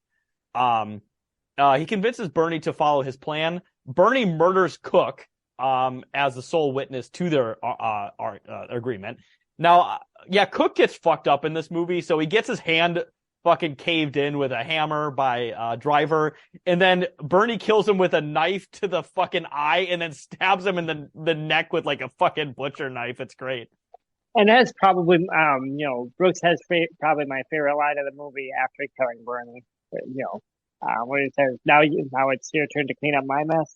Speaker 1: He convinces Bernie to follow his plan. Bernie murders Cook as the sole witness to their agreement. Now, Cook gets fucked up in this movie, so he gets his hand fucking caved in with a hammer by Driver, and then Bernie kills him with a knife to the fucking eye, and then stabs him in the neck with like a fucking butcher knife. It's great.
Speaker 2: And that's probably, Brooks has probably my favorite line of the movie after killing Bernie. When he says, "Now it's your turn to clean up my mess."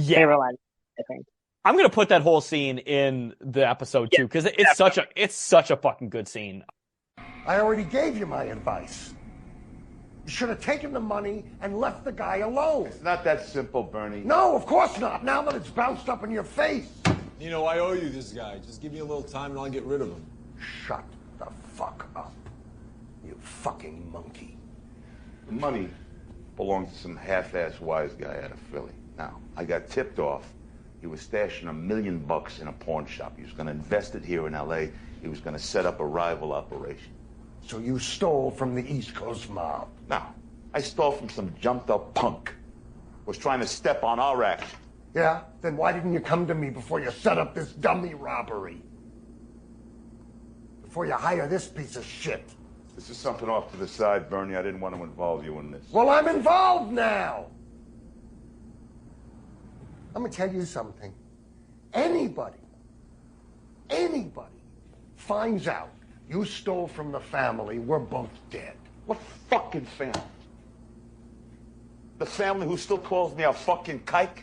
Speaker 2: Favorite line, I think.
Speaker 1: I'm gonna put that whole scene in the episode too, because it's such a fucking good scene.
Speaker 4: I already gave you my advice. You should have taken the money and left the guy alone.
Speaker 5: It's not that simple, Bernie.
Speaker 4: No, of course not. Now that it's bounced up in your face.
Speaker 9: I owe you this guy. Just give me a little time and I'll get rid of him.
Speaker 4: Shut the fuck up, you fucking monkey.
Speaker 5: The money belongs to some half-ass wise guy out of Philly. Now, I got tipped off. He was stashing $1 million in a pawn shop. He was going to invest it here in L.A. He was going to set up a rival operation.
Speaker 4: So you stole from the East Coast mob?
Speaker 5: No, I stole from some jumped-up punk who was trying to step on our action.
Speaker 4: Yeah? Then why didn't you come to me before you set up this dummy robbery? Before you hire this piece of shit?
Speaker 5: This is something off to the side, Bernie. I didn't want to involve you in this.
Speaker 4: Well, I'm involved now. I'm gonna tell you something. Anybody finds out you stole from the family, we're both dead.
Speaker 5: What fucking family? The family who still calls me a fucking kike?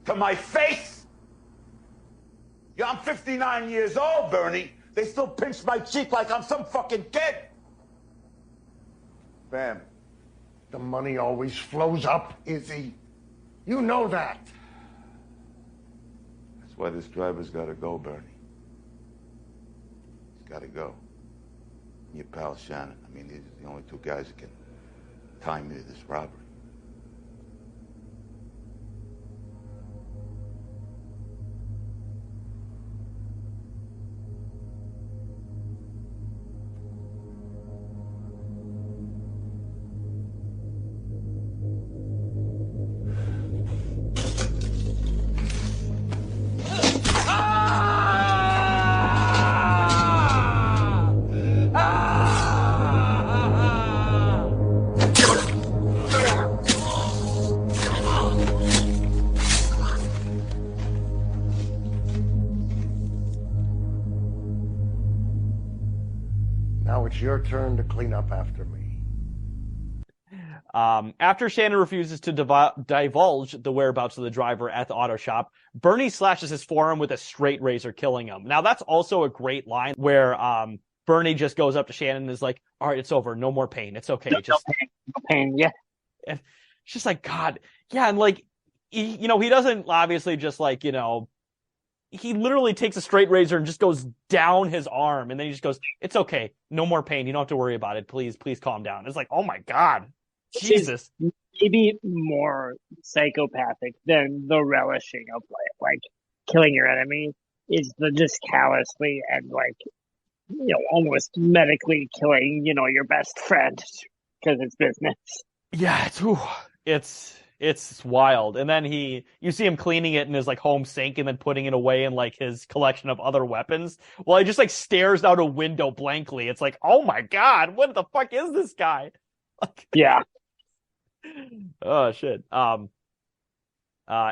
Speaker 5: To my face? Yeah, I'm 59 years old, Bernie. They still pinch my cheek like I'm some fucking kid. Bam.
Speaker 4: The money always flows up, Izzy. You know that.
Speaker 5: That's why this driver's got to go, Bernie. He's got to go. And your pal Shannon. I mean, these are the only two guys that can tie me to this robbery.
Speaker 4: Now it's your turn to clean up after me.
Speaker 1: After Shannon refuses to divulge the whereabouts of the driver at the auto shop, Bernie slashes his forearm with a straight razor, killing him. Now, that's also a great line where Bernie just goes up to Shannon and is like, all right, it's over. No more pain. It's okay.
Speaker 2: No pain. Yeah.
Speaker 1: And it's just like, God. Yeah, and like, he doesn't obviously just like, he literally takes a straight razor and just goes down his arm. And then he just goes, it's okay. No more pain. You don't have to worry about it. Please calm down. It's like, oh my God. Jesus.
Speaker 2: Maybe more psychopathic than the relishing of like killing your enemy is the just callously and like, almost medically killing, your best friend because it's business.
Speaker 1: Yeah, it's wild. And then you see him cleaning it in his like home sink and then putting it away in like his collection of other weapons. Well, he just like stares out a window blankly. It's like, oh my God, what the fuck is this guy?
Speaker 2: Yeah.
Speaker 1: Oh shit.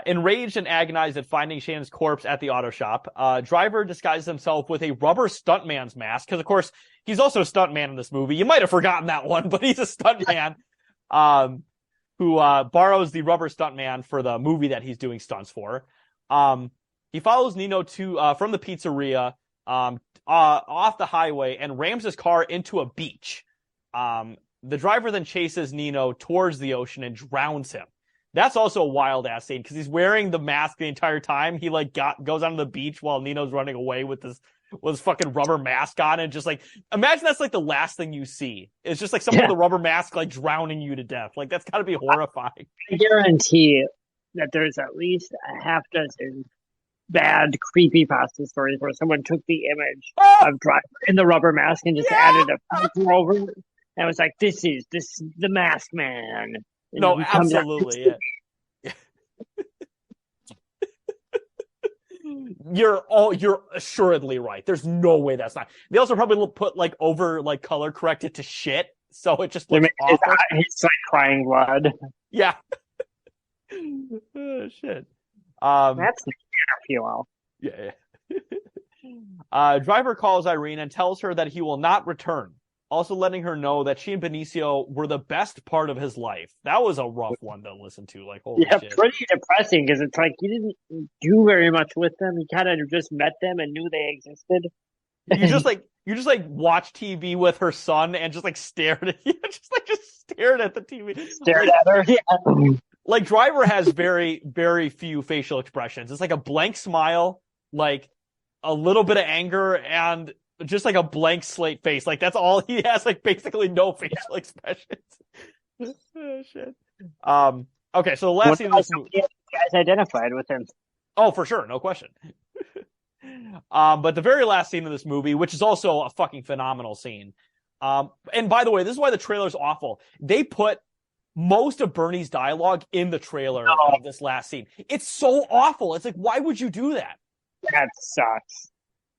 Speaker 1: Enraged and agonized at finding Shannon's corpse at the auto shop, Driver disguises himself with a rubber stuntman's mask, because of course he's also a stuntman in this movie. You might have forgotten that one, but he's a stuntman who borrows the rubber stuntman for the movie that he's doing stunts for. He follows Nino from the pizzeria off the highway and rams his car into a beach. The driver then chases Nino towards the ocean and drowns him. That's also a wild ass scene because he's wearing the mask the entire time. He goes onto the beach while Nino's running away with his fucking rubber mask on, and just like imagine that's like the last thing you see. It's just like someone with a rubber mask like drowning you to death. Like that's got to be horrifying.
Speaker 2: I guarantee that there's at least a half dozen bad creepypasta stories where someone took the image of Driver in the rubber mask and just added a filter over it. And it was like, this is the mask man. And
Speaker 1: no, absolutely. Yeah. You're assuredly right. There's no way that's not. They also probably put color corrected to shit, so it just looks awful.
Speaker 2: It's like crying blood.
Speaker 1: Yeah. Oh, shit.
Speaker 2: That's fuel.
Speaker 1: Yeah. Driver calls Irene and tells her that he will not return, also letting her know that she and Benicio were the best part of his life. That was a rough one to listen to. Like, holy shit.
Speaker 2: Pretty depressing because it's like you didn't do very much with them. You kind of just met them and knew they existed.
Speaker 1: You just watch TV with her son and just stared at just stared at the TV.
Speaker 2: Stared at her. Yeah.
Speaker 1: Like Driver has very, very few facial expressions. It's like a blank smile, like a little bit of anger, and just like a blank slate face. Like that's all he has. Like basically no facial expressions. Oh, shit. Okay, so the last scene of this movie,
Speaker 2: guys identified with him.
Speaker 1: Oh, for sure, no question. But the very last scene of this movie, which is also a fucking phenomenal scene. And by the way, this is why the trailer's awful. They put most of Bernie's dialogue in the trailer of this last scene. It's so awful. It's like, why would you do that?
Speaker 2: That sucks.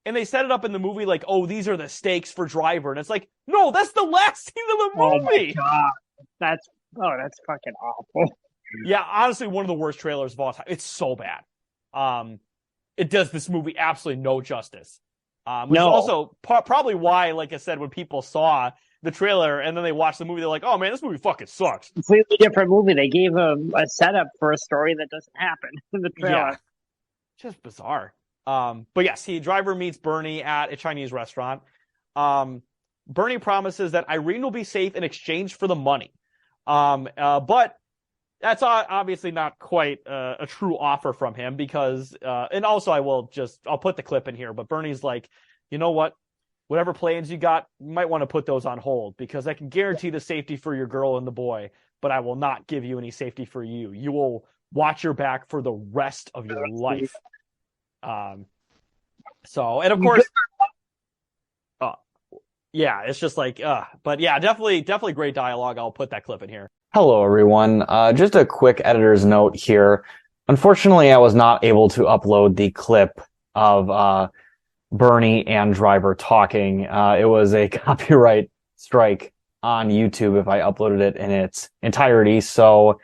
Speaker 1: And they set it up in the movie like, oh, these are the stakes for Driver. And it's like, no, that's the last scene of the movie.
Speaker 2: Oh my God. That's fucking awful.
Speaker 1: Yeah, honestly, one of the worst trailers of all time. It's so bad. It does this movie absolutely no justice. Which is also probably why, like I said, when people saw the trailer and then they watched the movie, they're like, oh man, this movie fucking sucks.
Speaker 2: Completely different movie. They gave a setup for a story that doesn't happen in the trailer.
Speaker 1: Yeah. Just bizarre. But yes, Driver meets Bernie at a Chinese restaurant. Bernie promises that Irene will be safe in exchange for the money. But that's obviously not quite a true offer from him because, and also I'll put the clip in here, but Bernie's like, you know what? Whatever plans you got, you might want to put those on hold because I can guarantee the safety for your girl and the boy, but I will not give you any safety for you. You will watch your back for the rest of your life. So, and of course, yeah, it's just like, but yeah, definitely great dialogue. I'll put that clip in here.
Speaker 10: Hello, everyone. Just a quick editor's note here. Unfortunately, I was not able to upload the clip of Bernie and Driver talking. It was a copyright strike on YouTube if I uploaded it in its entirety. So,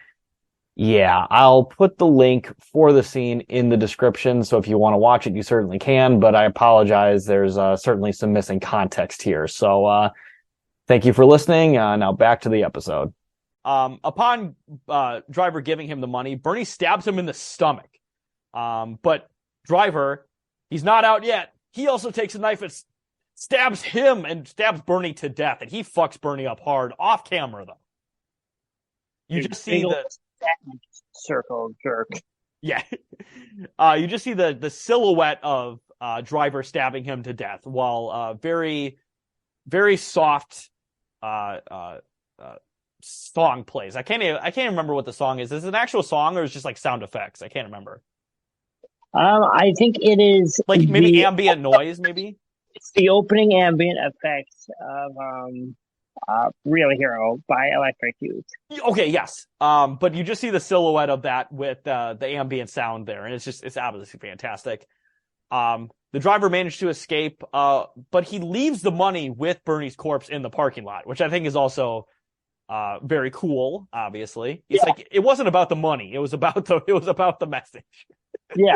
Speaker 10: yeah, I'll put the link for the scene in the description. So if you want to watch it, you certainly can. But I apologize. There's certainly some missing context here. So thank you for listening. Now back to the episode.
Speaker 1: Upon Driver giving him the money, Bernie stabs him in the stomach. But Driver, he's not out yet. He also takes a knife and stabs him and stabs Bernie to death. And he fucks Bernie up hard off camera, though. You just see the
Speaker 2: circle jerk.
Speaker 1: Yeah. You just see the silhouette of Driver stabbing him to death while very, very soft song plays. I can't remember what the song is. Is it an actual song or is it just like sound effects? I can't remember.
Speaker 2: I think it is
Speaker 1: like maybe ambient noise. Maybe
Speaker 2: it's the opening ambient effects of Real Hero by Electric Youth.
Speaker 1: Okay, yes. But you just see the silhouette of that with the ambient sound there, and it's obviously fantastic. The Driver managed to escape, but he leaves the money with Bernie's corpse in the parking lot, which I think is also very cool, obviously. It's like it wasn't about the money, it was about the message.
Speaker 2: Yeah.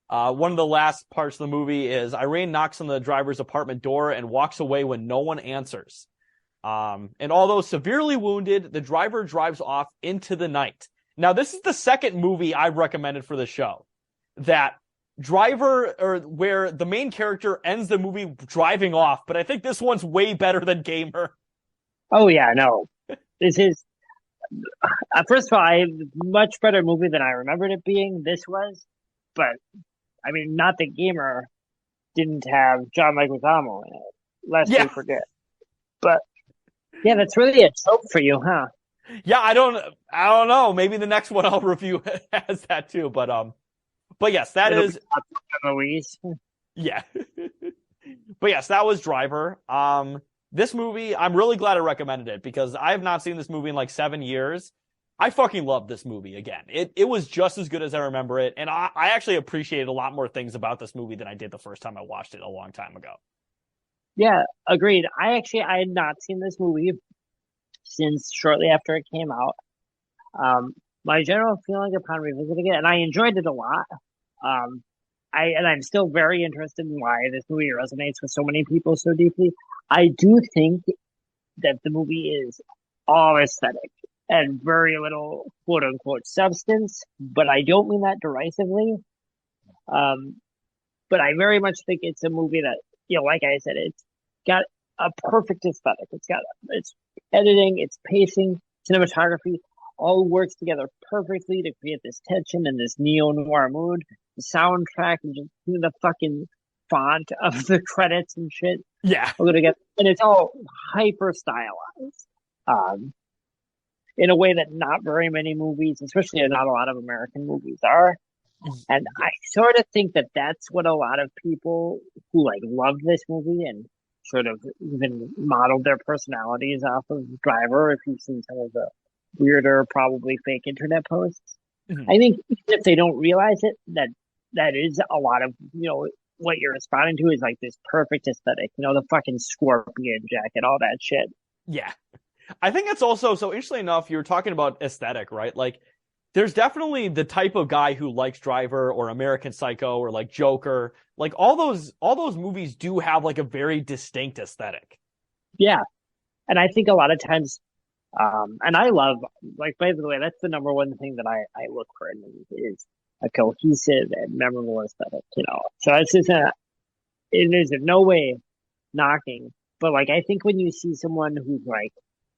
Speaker 1: One of the last parts of the movie is Irene knocks on the driver's apartment door and walks away when no one answers. And although severely wounded, the driver drives off into the night. Now, this is the second movie I've recommended for the show that where the main character ends the movie driving off, but I think this one's way better than Gamer.
Speaker 2: Oh yeah, no. This is first of all, a much better movie than I remembered it being. This was, but I mean, not that Gamer didn't have John Leguizamo in it, lest we forget. But yeah, that's really a trope for you, huh?
Speaker 1: Yeah, I don't know. Maybe the next one I'll review has that too. But yes,
Speaker 2: It'll is Louise.
Speaker 1: Yeah. But yes, that was Driver. This movie, I'm really glad I recommended it because I have not seen this movie in like 7 years. I fucking love this movie again. It was just as good as I remember it, and I actually appreciated a lot more things about this movie than I did the first time I watched it a long time ago.
Speaker 2: Yeah, agreed. I had not seen this movie since shortly after it came out. My general feeling upon revisiting it, and I enjoyed it a lot. I'm still very interested in why this movie resonates with so many people so deeply. I do think that the movie is all aesthetic and very little quote unquote substance, but I don't mean that derisively. But I very much think it's a movie that, like I said, it's got a perfect aesthetic. It's got its editing, its pacing, cinematography, all works together perfectly to create this tension and this neo-noir mood. The soundtrack and just the fucking font of the credits and shit.
Speaker 1: Yeah.
Speaker 2: And it's all hyper stylized. In a way that not very many movies, especially not a lot of American movies are. And I sort of think that that's what a lot of people who love this movie and sort of even modeled their personalities off of Driver, if you've seen some of the weirder, probably fake internet posts. I think if they don't realize it, that is a lot of, what you're responding to is like this perfect aesthetic, the fucking scorpion jacket, all that shit.
Speaker 1: Yeah. I think it's also, so interestingly enough, you're talking about aesthetic, right? Like, there's definitely the type of guy who likes Driver or American Psycho or like Joker. Like all those movies do have like a very distinct aesthetic.
Speaker 2: Yeah. And I think a lot of times, and I love, by the way, that's the number one thing that I look for in movies is a cohesive and memorable aesthetic, So it is in no way knocking, but I think when you see someone who's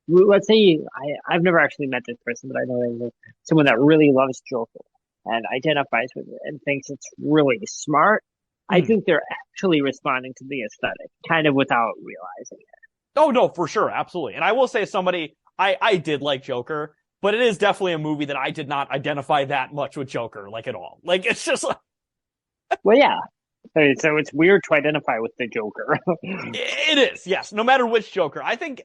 Speaker 2: let's say I've never actually met this person, but I know there's someone that really loves Joker and identifies with it and thinks it's really smart. I think they're actually responding to the aesthetic, kind of without realizing it.
Speaker 1: Oh no, for sure, absolutely. And I will say, I did like Joker, but it is definitely a movie that I did not identify that much with Joker, at all. It's just like.
Speaker 2: Well, yeah. So it's weird to identify with the Joker.
Speaker 1: It is, yes. No matter which Joker, I think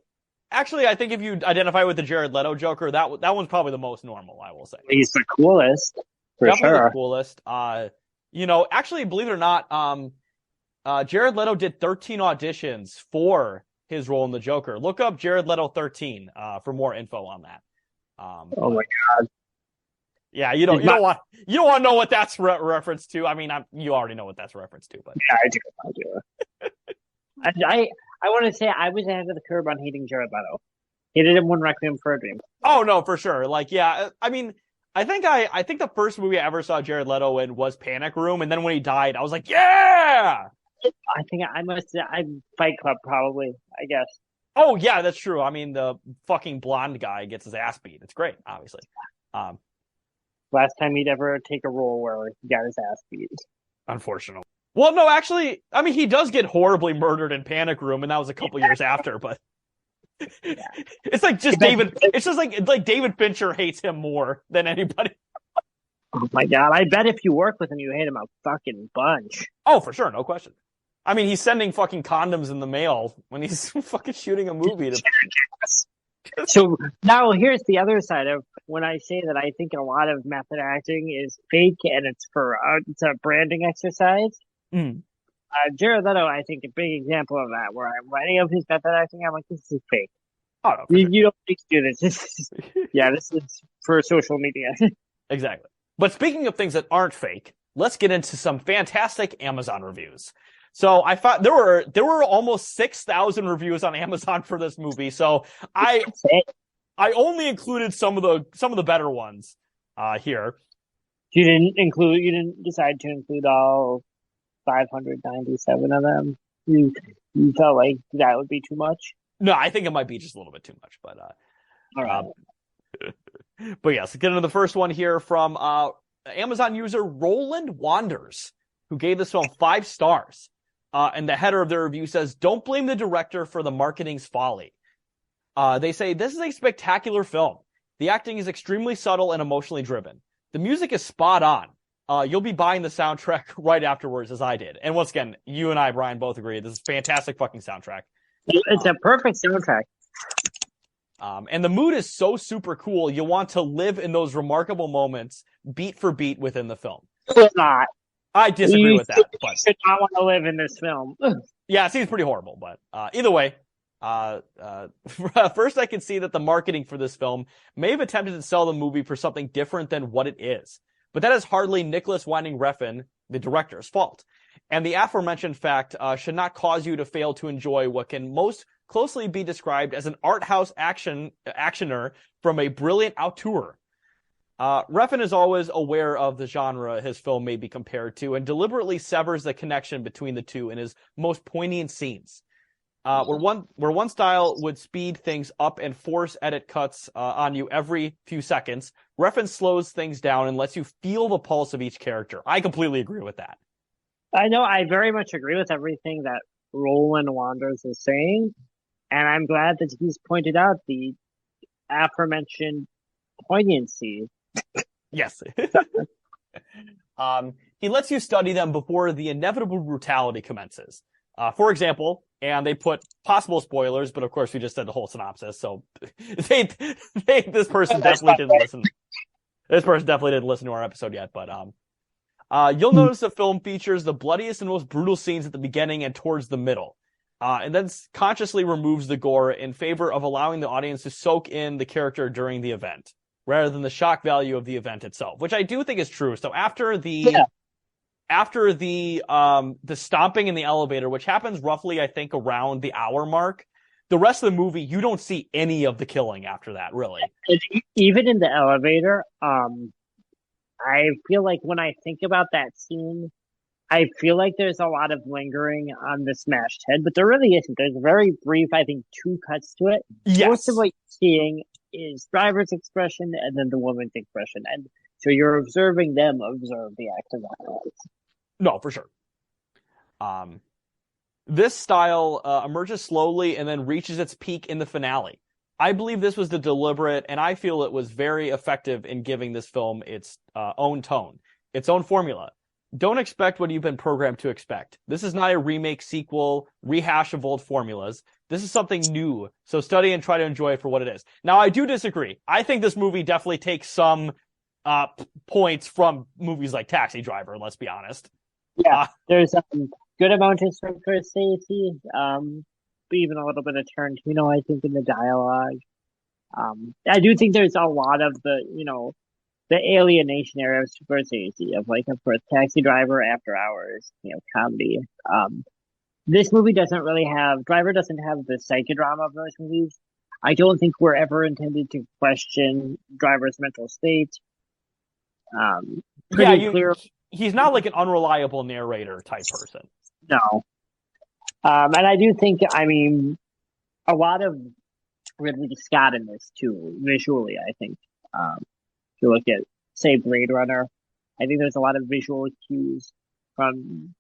Speaker 1: if you identify with the Jared Leto Joker, that one's probably the most normal, I will say.
Speaker 2: He's the coolest, for
Speaker 1: definitely
Speaker 2: sure.
Speaker 1: The coolest. Actually, believe it or not, Jared Leto did 13 auditions for his role in the Joker. Look up Jared Leto 13 for more info on that.
Speaker 2: Oh my God.
Speaker 1: Yeah, you don't want to know what that's reference to. I mean, you already know what that's reference to, but
Speaker 2: yeah, I do. And I want to say I was ahead of the curve on hating Jared Leto. Hated him when Requiem for a Dream.
Speaker 1: Oh no, for sure. Yeah, I mean, I think the first movie I ever saw Jared Leto in was Panic Room, and then when he died, I was like, yeah.
Speaker 2: I think I'm Fight Club probably, I guess.
Speaker 1: Oh yeah, that's true. I mean, the fucking blonde guy gets his ass beat. It's great, obviously.
Speaker 2: Last time he'd ever take a role where he got his ass beat.
Speaker 1: Unfortunately. Well, no, actually, I mean, he does get horribly murdered in Panic Room, and that was a couple years after, but it's like just it's just like David Fincher hates him more than anybody.
Speaker 2: Oh my God. I bet if you work with him, you hate him a fucking bunch.
Speaker 1: Oh, for sure. No question. I mean, he's sending fucking condoms in the mail when he's fucking shooting a movie.
Speaker 2: So now here's the other side of when I say that I think a lot of method acting is fake and it's a branding exercise. Jared Leto, I think, a big example of that, where any of his method acting, I'm like, this is fake.
Speaker 1: Oh, no,
Speaker 2: You don't need to do this. This is for social media.
Speaker 1: Exactly. But speaking of things that aren't fake, let's get into some fantastic Amazon reviews. So I thought there were almost 6,000 reviews on Amazon for this movie. So I only included some of the better ones here.
Speaker 2: You didn't decide to include all 597 of them. You felt like that would be too much?
Speaker 1: No, I think it might be just a little bit too much, but
Speaker 2: all right.
Speaker 1: But yes, get into the first one here from Amazon user Roland Wanders, who gave this film 5 stars. And the header of their review says, "Don't blame the director for the marketing's folly." They say, "This is a spectacular film. The acting is extremely subtle and emotionally driven. The music is spot on. You'll be buying the soundtrack right afterwards, as I did." And once again, you and I, Brian, both agree this is fantastic fucking soundtrack.
Speaker 2: It's a perfect soundtrack.
Speaker 1: And the mood is so super cool. You want to live in those remarkable moments, beat for beat, within the film.
Speaker 2: It's not.
Speaker 1: I disagree with that.
Speaker 2: But you should not want to live in this film.
Speaker 1: Yeah, it seems pretty horrible. But either way, first I can see that the marketing for this film may have attempted to sell the movie for something different than what it is. But that is hardly Nicholas Winding Refn, the director's, fault. And the aforementioned fact should not cause you to fail to enjoy what can most closely be described as an art house actioner from a brilliant auteur. Refn is always aware of the genre his film may be compared to and deliberately severs the connection between the two in his most poignant scenes. Where one style would speed things up and force edit cuts on you every few seconds, Refn slows things down and lets you feel the pulse of each character. I completely agree with that.
Speaker 2: I know, I very much agree with everything that Roland Wanders is saying, and I'm glad that he's pointed out the aforementioned poignancy.
Speaker 1: Yes. He lets you study them before the inevitable brutality commences. For example, and they put possible spoilers, but of course we just said the whole synopsis, so this person definitely didn't listen. This person definitely didn't listen to our episode yet, but you'll notice the film features the bloodiest and most brutal scenes at the beginning and towards the middle, and then consciously removes the gore in favor of allowing the audience to soak in the character during the event, rather than the shock value of the event itself, which I do think is true. So after the stomping in the elevator, which happens roughly, I think, around the hour mark, the rest of the movie, you don't see any of the killing after that, really.
Speaker 2: Even in the elevator, I feel like when I think about that scene, I feel like there's a lot of lingering on the smashed head, but there really isn't. There's a very brief, I think, 2 cuts to it.
Speaker 1: Yes.
Speaker 2: Most of what you're seeing is driver's expression and then the woman's expression. And so you're observing them observe the act of violence.
Speaker 1: No, for sure. This style emerges slowly and then reaches its peak in the finale. I believe this was the deliberate, and I feel it was very effective in giving this film its own tone, its own formula. Don't expect what you've been programmed to expect. This is not a remake, sequel, rehash of old formulas. This is something new, so study and try to enjoy it for what it is. Now, I do disagree. I think this movie definitely takes some points from movies like Taxi Driver, let's be honest.
Speaker 2: Yeah, there's a good amount of Scorsese, but even a little bit of Tarantino, I think, in the dialogue. I do think there's a lot of the alienation era of Scorsese, of, like, of course, Taxi Driver, After Hours, comedy. This movie Driver doesn't have the psychodrama of those movies. I don't think we're ever intended to question Driver's mental state. Clear.
Speaker 1: He's not like an unreliable narrator type person.
Speaker 2: No. And I do think, a lot of Ridley Scott in this too, visually, I think. If you look at, say, Blade Runner, I think there's a lot of visual cues from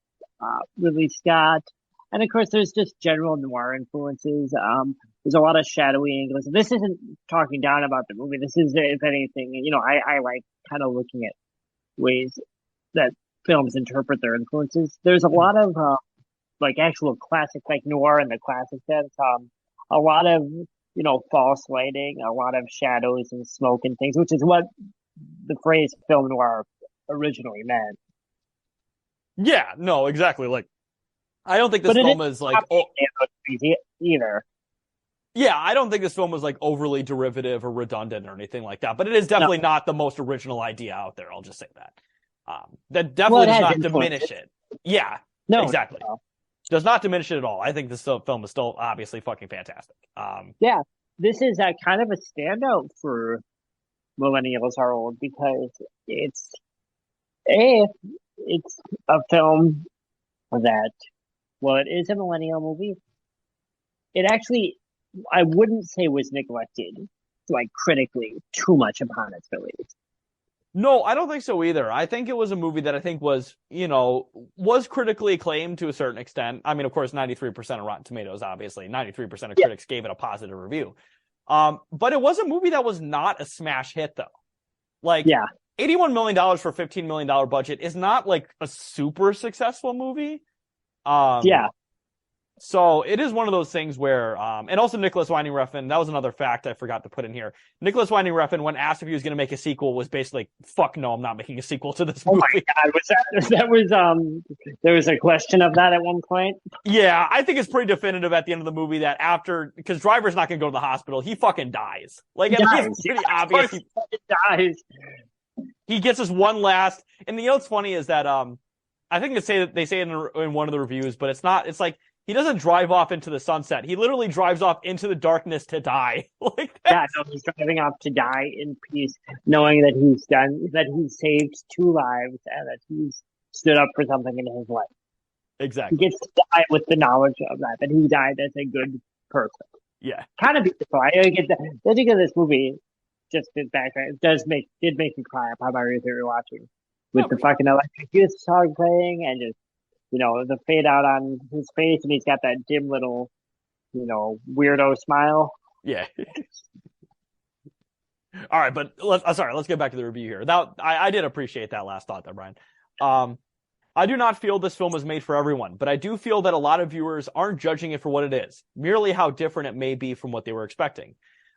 Speaker 2: Ridley Scott. And of course, there's just general noir influences. There's a lot of shadowy angles. This isn't talking down about the movie. This is, if anything, I like kind of looking at ways that films interpret their influences. There's a lot of actual classic, like noir in the classic sense. A lot of false lighting, a lot of shadows and smoke and things, which is what the phrase film noir originally meant.
Speaker 1: Yeah, no, exactly. Like I don't think this film is like
Speaker 2: either.
Speaker 1: Yeah, I don't think this film is like overly derivative or redundant or anything like that, but it is definitely not the most original idea out there. I'll just say that. That definitely does not diminish it. Yeah, no, exactly. No. Does not diminish it at all. I think this film is still obviously fucking fantastic.
Speaker 2: Yeah, this is kind of a standout for Millennials Are Old because it's a film that, well, it is a millennial movie. It actually, I wouldn't say was neglected, like critically, too much upon its release.
Speaker 1: No, I don't think so either. I think it was a movie that I think was, was critically acclaimed to a certain extent. I mean, of course, 93% of Rotten Tomatoes, obviously. 93% of critics gave it a positive review. But it was a movie that was not a smash hit, though. Like, $81 million for a $15 million budget is not, like, a super successful movie. So it is one of those things where, and also Nicholas Winding Refn, that was another fact I forgot to put in here. Nicholas Winding Refn, when asked if he was going to make a sequel, was basically like, fuck no, I'm not making a sequel to this movie.
Speaker 2: Oh my God, there was a question of that at one point?
Speaker 1: Yeah, I think it's pretty definitive at the end of the movie that because Driver's not going to go to the hospital, he fucking dies. Like, it's pretty obvious. He
Speaker 2: dies.
Speaker 1: He gets his one last, and what's funny is that, I think they say it in one of the reviews, but it's like, he doesn't drive off into the sunset. He literally drives off into the darkness to die.
Speaker 2: He's driving off to die in peace, knowing that he's saved 2 lives and that he's stood up for something in his life.
Speaker 1: Exactly.
Speaker 2: He gets to die with the knowledge of that he died as a good person.
Speaker 1: Yeah.
Speaker 2: Kind of beautiful. I get that. I think of this movie, just in background, did make me cry upon my rewatching. With the fucking Electric Youth song playing and just, the fade out on his face, and he's got that dim little, weirdo smile.
Speaker 1: Yeah. All right, but let's get back to the review here. I did appreciate that last thought there, Brian. I do not feel this film was made for everyone, but I do feel that a lot of viewers aren't judging it for what it is, merely how different it may be from what they were expecting.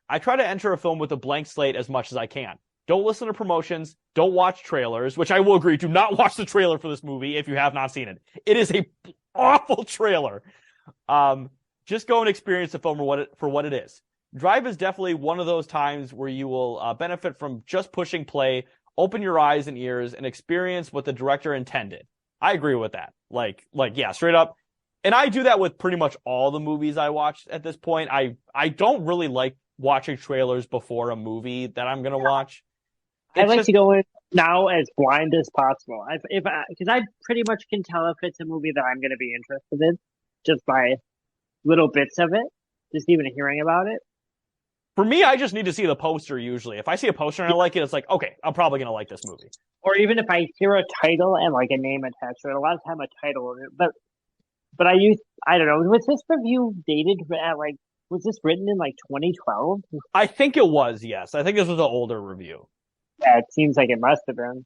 Speaker 1: I try to enter a film with a blank slate as much as I can. Don't listen to promotions. Don't watch trailers, which I will agree. Do not watch the trailer for this movie if you have not seen it. It is a awful trailer. Just go and experience the film for what it is. Drive is definitely one of those times where you will benefit from just pushing play, open your eyes and ears, and experience what the director intended. I agree with that. Yeah, straight up. And I do that with pretty much all the movies I watch at this point. I don't really like watching trailers before a movie that I'm going to watch.
Speaker 2: I like to go in now as blind as possible. Because I pretty much can tell if it's a movie that I'm going to be interested in just by little bits of it, just even hearing about it.
Speaker 1: For me, I just need to see the poster usually. If I see a poster and I like it, it's like, okay, I'm probably going to like this movie.
Speaker 2: Or even if I hear a title and like a name attached to it, a lot of time a title, but I don't know, was this review dated at was this written in 2012?
Speaker 1: I think it was, yes. I think this was an older review.
Speaker 2: Yeah, it seems like it must have been.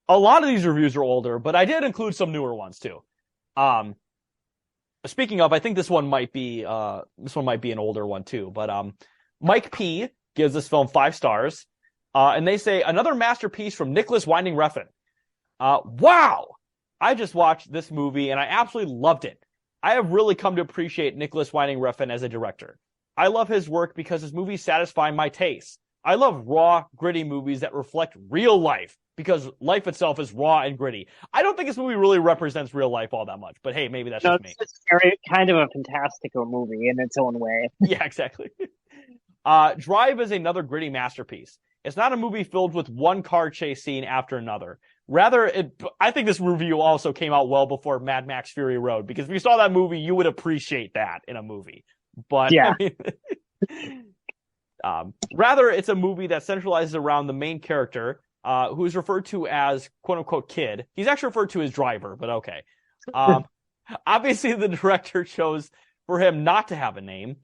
Speaker 1: A lot of these reviews are older, but I did include some newer ones too. Speaking of, I think this one might be an older one too. But Mike P gives this film 5 stars, and they say another masterpiece from Nicholas Winding Refn. Wow! I just watched this movie and I absolutely loved it. I have really come to appreciate Nicholas Winding Refn as a director. I love his work because his movies satisfy my taste. I love raw, gritty movies that reflect real life because life itself is raw and gritty. I don't think this movie really represents real life all that much, but hey, maybe that's just me.
Speaker 2: It's kind of a fantastical movie in its own way.
Speaker 1: Yeah, exactly. Drive is another gritty masterpiece. It's not a movie filled with one car chase scene after another. Rather, I think this review also came out well before Mad Max Fury Road, because if you saw that movie, you would appreciate that in a movie. But yeah. Rather, it's a movie that centralizes around the main character, who's referred to as quote-unquote kid. He's actually referred to as driver, but okay. Obviously, the director chose for him not to have a name.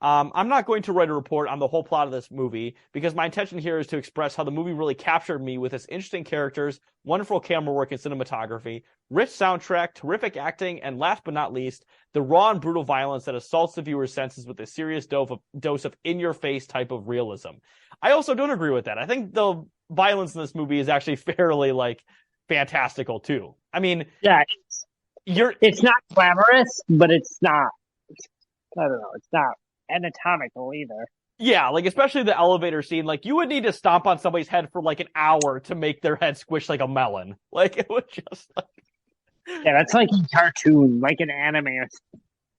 Speaker 1: I'm not going to write a report on the whole plot of this movie because my intention here is to express how the movie really captured me with its interesting characters, wonderful camera work and cinematography, rich soundtrack, terrific acting, and last but not least, the raw and brutal violence that assaults the viewer's senses with a serious dose of in-your-face type of realism. I also don't agree with that. I think the violence in this movie is actually fairly, fantastical, too. I mean...
Speaker 2: Yeah, It's not glamorous, but it's not. I don't know. It's not anatomical either.
Speaker 1: Yeah, like especially the elevator scene, like you would need to stomp on somebody's head for like an hour to make their head squish like a melon. Like it would just like
Speaker 2: Yeah, that's like a cartoon, like an anime.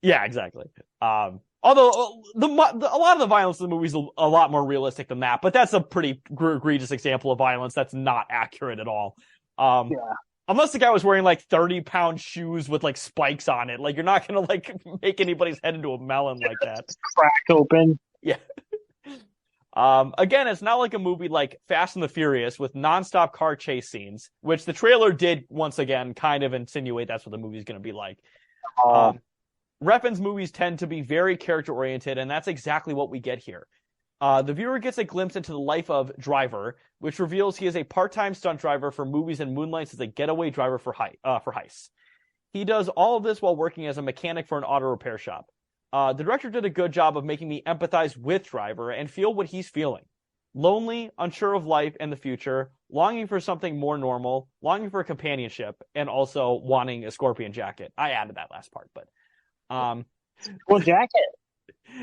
Speaker 1: Yeah, exactly. Although a lot of the violence in the movie is a lot more realistic than that, but that's a pretty egregious example of violence that's not accurate at all.
Speaker 2: Yeah.
Speaker 1: Unless the guy was wearing like 30-pound shoes with like spikes on it, like you're not gonna like make anybody's head into a melon like that.
Speaker 2: Crack open.
Speaker 1: Yeah. Again, it's not like a movie like Fast and the Furious with nonstop car chase scenes, which the trailer did once again kind of insinuate that's what the movie's going to be like. Refn's movies tend to be very character oriented, and that's exactly what we get here. The viewer gets a glimpse into the life of Driver, which reveals he is a part-time stunt driver for movies and moonlights as a getaway driver for heists. He does all of this while working as a mechanic for an auto repair shop. The director did a good job of making me empathize with Driver and feel what he's feeling. Lonely, unsure of life and the future, longing for something more normal, longing for companionship, and also wanting a scorpion jacket. I added that last part, but
Speaker 2: Cool jacket.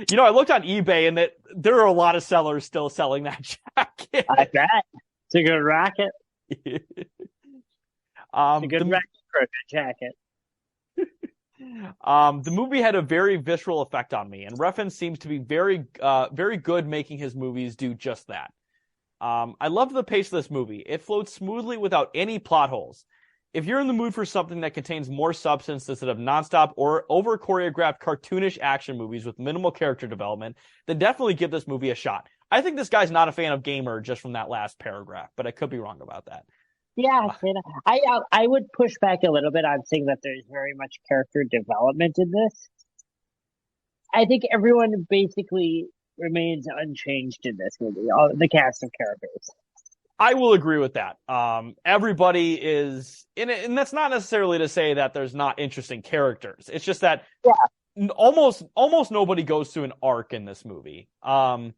Speaker 1: You know, I looked on eBay and that there are a lot of sellers still selling that jacket.
Speaker 2: I bet. It's a good racket. It's a good racket for a good jacket.
Speaker 1: The movie had a very visceral effect on me, and Refn seems to be very good making his movies do just that. I loved the pace of this movie. It flowed smoothly without any plot holes. If you're in the mood for something that contains more substance instead of nonstop or over-choreographed cartoonish action movies with minimal character development, then definitely give this movie a shot. I think this guy's not a fan of Gamer just from that last paragraph, but I could be wrong about that.
Speaker 2: Yeah, I would push back a little bit on saying that there's very much character development in this. I think everyone basically remains unchanged in this movie, all the cast of characters.
Speaker 1: I will agree with that. Everybody is in it, and that's not necessarily to say that there's not interesting characters. It's just that almost nobody goes through an arc in this movie. I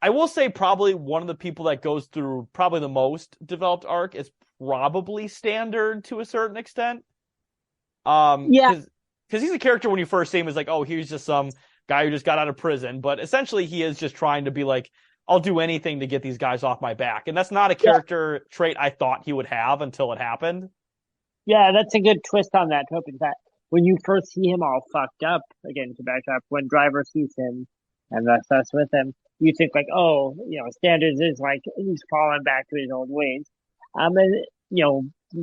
Speaker 1: will say probably one of the people that goes through probably the most developed arc is probably Standard to a certain extent. Because he's a character when you first see him is like, oh, he's just some guy who just got out of prison, but essentially he is just trying to be like, I'll do anything to get these guys off my back. And that's not a character trait I thought he would have until it happened.
Speaker 2: Yeah, that's a good twist on that trope. Is that when you first see him all fucked up, again, to back up, when Driver sees him and that's with him, you think like, oh, Standards is like, he's falling back to his old ways. And,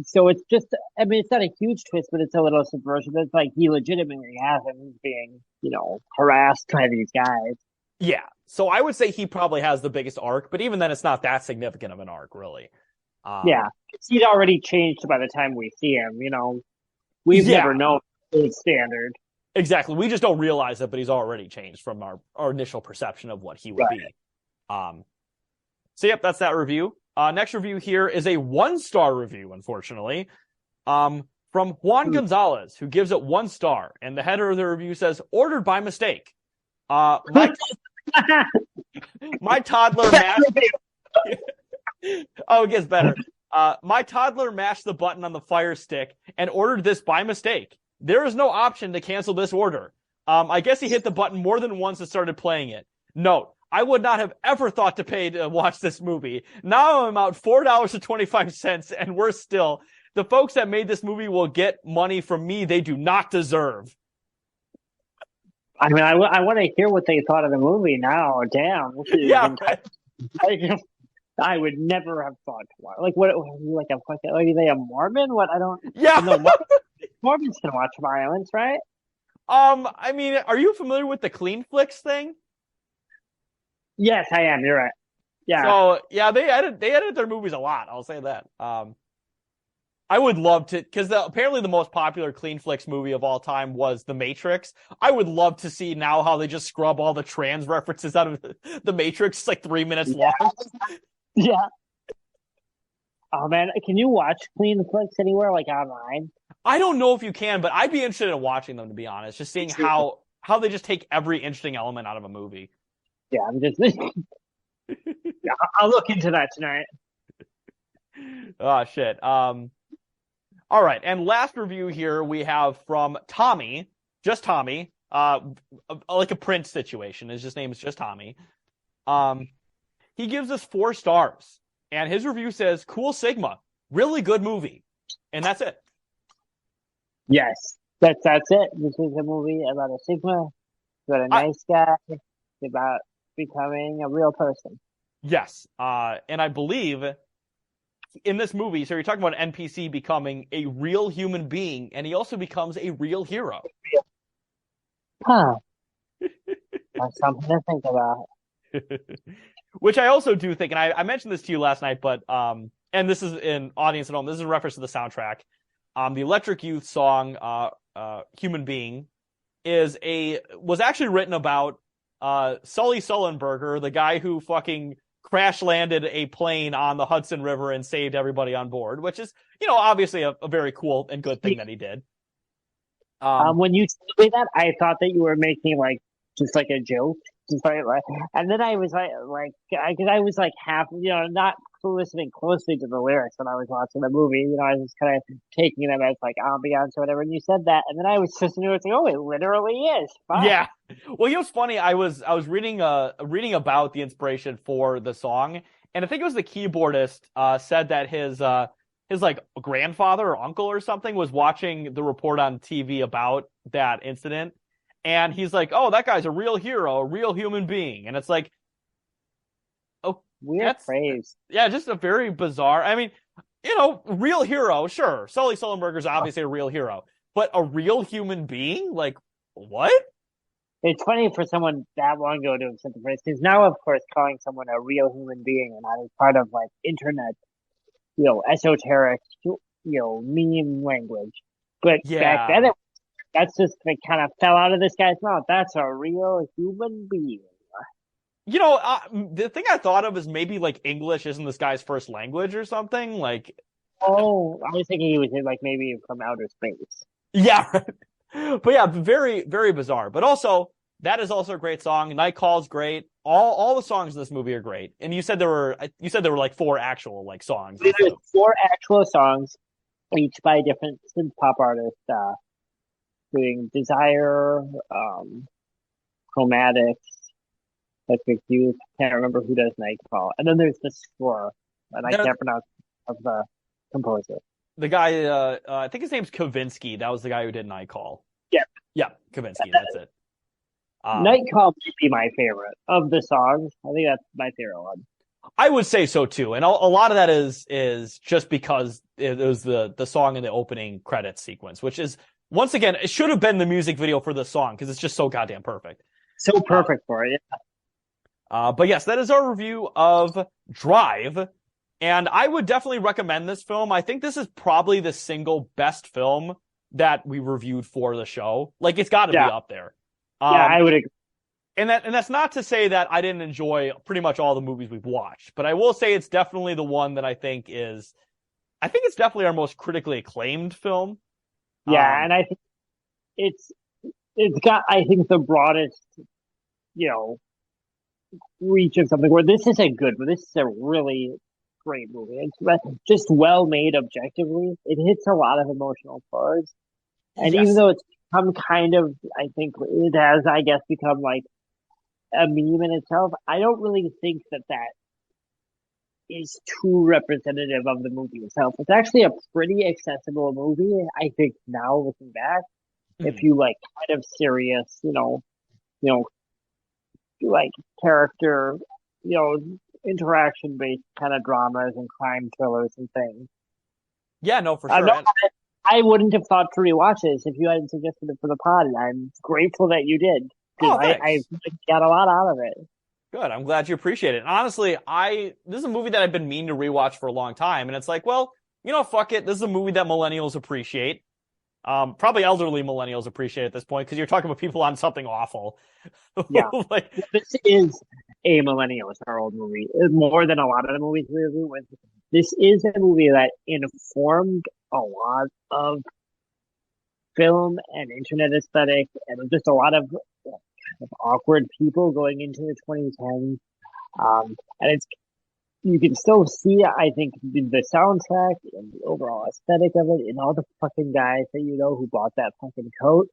Speaker 2: so it's just, I mean, it's not a huge twist, but it's a little subversive. It's like he legitimately has him. He's being, harassed by these guys.
Speaker 1: Yeah. So I would say he probably has the biggest arc, but even then it's not that significant of an arc, really.
Speaker 2: He's already changed by the time we see him, We've never known his Standard.
Speaker 1: Exactly. We just don't realize it, but he's already changed from our initial perception of what he would be. So yep, that's that review. Next review here is a 1-star review, unfortunately, from Juan Gonzalez, who gives it 1 star. And the header of the review says, ordered by mistake. My toddler mashed... Oh, it gets better. My toddler mashed the button on the Fire Stick and ordered this by mistake. There is no option to cancel this order. I guess he hit the button more than once and started playing it. Note, I would not have ever thought to pay to watch this movie. Now I'm out $4.25, and worse still, the folks that made this movie will get money from me they do not deserve.
Speaker 2: I mean, I want to hear what they thought of the movie now. Damn.
Speaker 1: Yeah.
Speaker 2: I would never have thought to watch. Like, what? Like, are they a Mormon? What? I don't.
Speaker 1: Yeah.
Speaker 2: No, Mormons can watch violence, right?
Speaker 1: I mean, are you familiar with the Clean Flicks thing?
Speaker 2: Yes, I am. You're right. Yeah.
Speaker 1: So yeah, they edit their movies a lot. I'll say that. I would love to, because apparently the most popular Clean Flicks movie of all time was The Matrix. I would love to see now how they just scrub all the trans references out of The Matrix. It's like 3 minutes long.
Speaker 2: Yeah. Oh man, can you watch Clean Flicks anywhere, like online?
Speaker 1: I don't know if you can, but I'd be interested in watching them, to be honest. Just seeing how they just take every interesting element out of a movie.
Speaker 2: Yeah, I'm just. I'll look into that tonight.
Speaker 1: Oh shit. All right, and last review here we have from Tommy, just Tommy, like a Prince situation. His name is just Tommy. He gives us 4 stars, and his review says, "Cool Sigma, really good movie," and that's it.
Speaker 2: Yes, that's it. This is a movie about a Sigma, about a nice guy, about becoming a real person.
Speaker 1: Yes, and I believe in this movie, so you're talking about an NPC becoming a real human being, and he also becomes a real hero.
Speaker 2: Huh. That's something to think about.
Speaker 1: Which I also do think, and I mentioned this to you last night, but and this is in audience at home, this is a reference to the soundtrack. The Electric Youth song Human Being was actually written about Sully Sullenberger, the guy who fucking crash landed a plane on the Hudson River and saved everybody on board, which is, obviously a very cool and good thing that he did.
Speaker 2: When you told me that, I thought that you were making just like a joke, just like, and then I was because I was like half, not listening closely to the lyrics when I was watching the movie. I was just kind of taking them as like ambiance or whatever. And you said that, and then I was listening to it, oh, it literally is. Fuck.
Speaker 1: Yeah. Well, it was funny. I was reading about the inspiration for the song, and I think it was the keyboardist said that his like grandfather or uncle or something was watching the report on TV about that incident. And he's like, "Oh, that guy's a real hero, a real human being." And it's like, oh,
Speaker 2: weird phrase.
Speaker 1: Yeah, just a very bizarre. I mean, real hero, sure. Sully Sullenberger's obviously a real hero, but a real human being? Like, what?
Speaker 2: It's funny for someone that long ago to have said the phrase, because now, of course, calling someone a real human being and that is part of like internet, esoteric, meme language. But back then, that's just like kind of fell out of this guy's mouth. That's a real human being.
Speaker 1: The thing I thought of is maybe like English isn't this guy's first language or something. Like,
Speaker 2: oh, I was thinking he was like maybe from outer space.
Speaker 1: Yeah, right. But yeah, very, very bizarre. But also, that is also a great song. Night Call's great. All the songs in this movie are great. And you said there were like 4 actual like songs.
Speaker 2: There's 4 actual songs, each by different synth pop artists, including Desire, Chromatics, Electric Youth. Can't remember who does Night Call. And then there's the score, and I can't pronounce of the composer.
Speaker 1: The guy, I think his name's Kavinsky. That was the guy who did Night Call. Yeah, Kavinsky. That's it.
Speaker 2: Night Call might be my favorite of the songs. I think that's my favorite one.
Speaker 1: I would say so too, and a lot of that is just because it was the song in the opening credits sequence, which is, once again, it should have been the music video for the song because it's just so goddamn perfect.
Speaker 2: So perfect for it.
Speaker 1: But yes, that is our review of Drive. And I would definitely recommend this film. I think this is probably the single best film that we reviewed for the show. Like, it's got to be up there.
Speaker 2: I would agree.
Speaker 1: And that's not to say that I didn't enjoy pretty much all the movies we've watched, but I will say it's definitely the one that I think it's definitely our most critically acclaimed film.
Speaker 2: Yeah, and I think it's got, I think, the broadest, reach of something where this is a good one. This is a really great movie. It's just well made objectively. It hits a lot of emotional chords. And even though it's become kind of, I think it has, I guess, become like a meme in itself, I don't really think that is too representative of the movie itself. It's actually a pretty accessible movie, I think, now looking back. If you like kind of serious, like character, interaction based kind of dramas and crime thrillers and things.
Speaker 1: Yeah, no, for sure.
Speaker 2: I wouldn't have thought to rewatch this if you hadn't suggested it for the pod, and I'm grateful that you did. I got a lot out of it.
Speaker 1: Good. I'm glad you appreciate it. And honestly, this is a movie that I've been meaning to rewatch for a long time, and it's like, well, fuck it. This is a movie that millennials appreciate. Probably elderly millennials appreciate at this point because you're talking about people on something awful.
Speaker 2: Yeah, this is a millennial star old movie. More than a lot of the movies we review. This is a movie that informed a lot of film and internet aesthetic, and just a lot of awkward people going into the 2010s. And you can still see, I think, the soundtrack and the overall aesthetic of it, and all the fucking guys that you know who bought that fucking coat.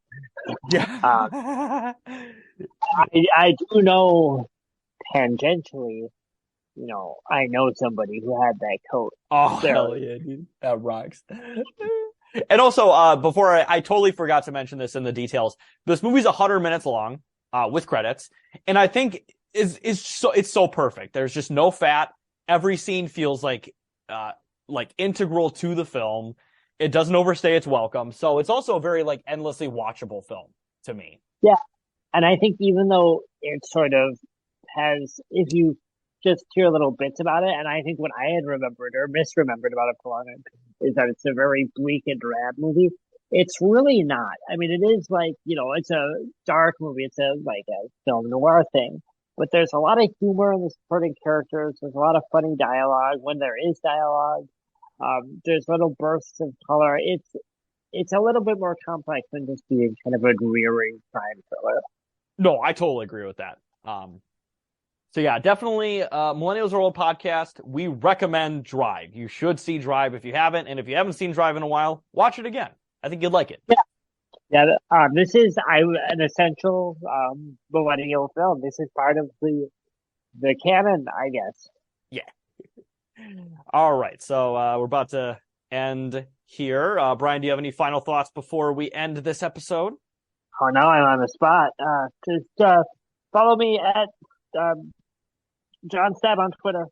Speaker 1: Yeah.
Speaker 2: I do know tangentially, I know somebody who had that coat.
Speaker 1: Oh, hell yeah, dude. That rocks. And also, before I totally forgot to mention this in the details, this movie's 100 minutes long, with credits. And I think it's so perfect. There's just no fat. Every scene feels like integral to the film. It doesn't overstay its welcome. So it's also a very endlessly watchable film to me.
Speaker 2: Yeah. And I think even though it sort of has, if you just hear little bits about it, and I think what I had remembered or misremembered about it for a long time is that it's a very bleak and drab movie. It's really not. I mean, it is it's a dark movie. It's a film noir thing, but there's a lot of humor in the supporting characters. There's a lot of funny dialogue when there is dialogue. There's little bursts of color. It's a little bit more complex than just being kind of a dreary crime thriller.
Speaker 1: No, I totally agree with that. So yeah, definitely Millennials Are Old podcast. We recommend Drive. You should see Drive if you haven't, and if you haven't seen Drive in a while, watch it again. I think you'd like it.
Speaker 2: Yeah. This is an essential millennial film. This is part of the canon, I guess.
Speaker 1: Yeah. All right, so we're about to end here. Brian, do you have any final thoughts before we end this episode?
Speaker 2: Oh, now I'm on the spot. Just follow me at John Stab on Twitter.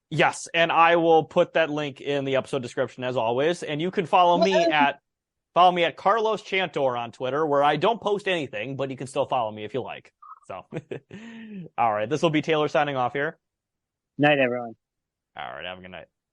Speaker 1: Yes, and I will put that link in the episode description as always. And you can follow me at Carlos Chantor on Twitter, where I don't post anything, but you can still follow me if you like. So, all right, this will be Taylor signing off here.
Speaker 2: Night, everyone.
Speaker 1: All right, have a good night.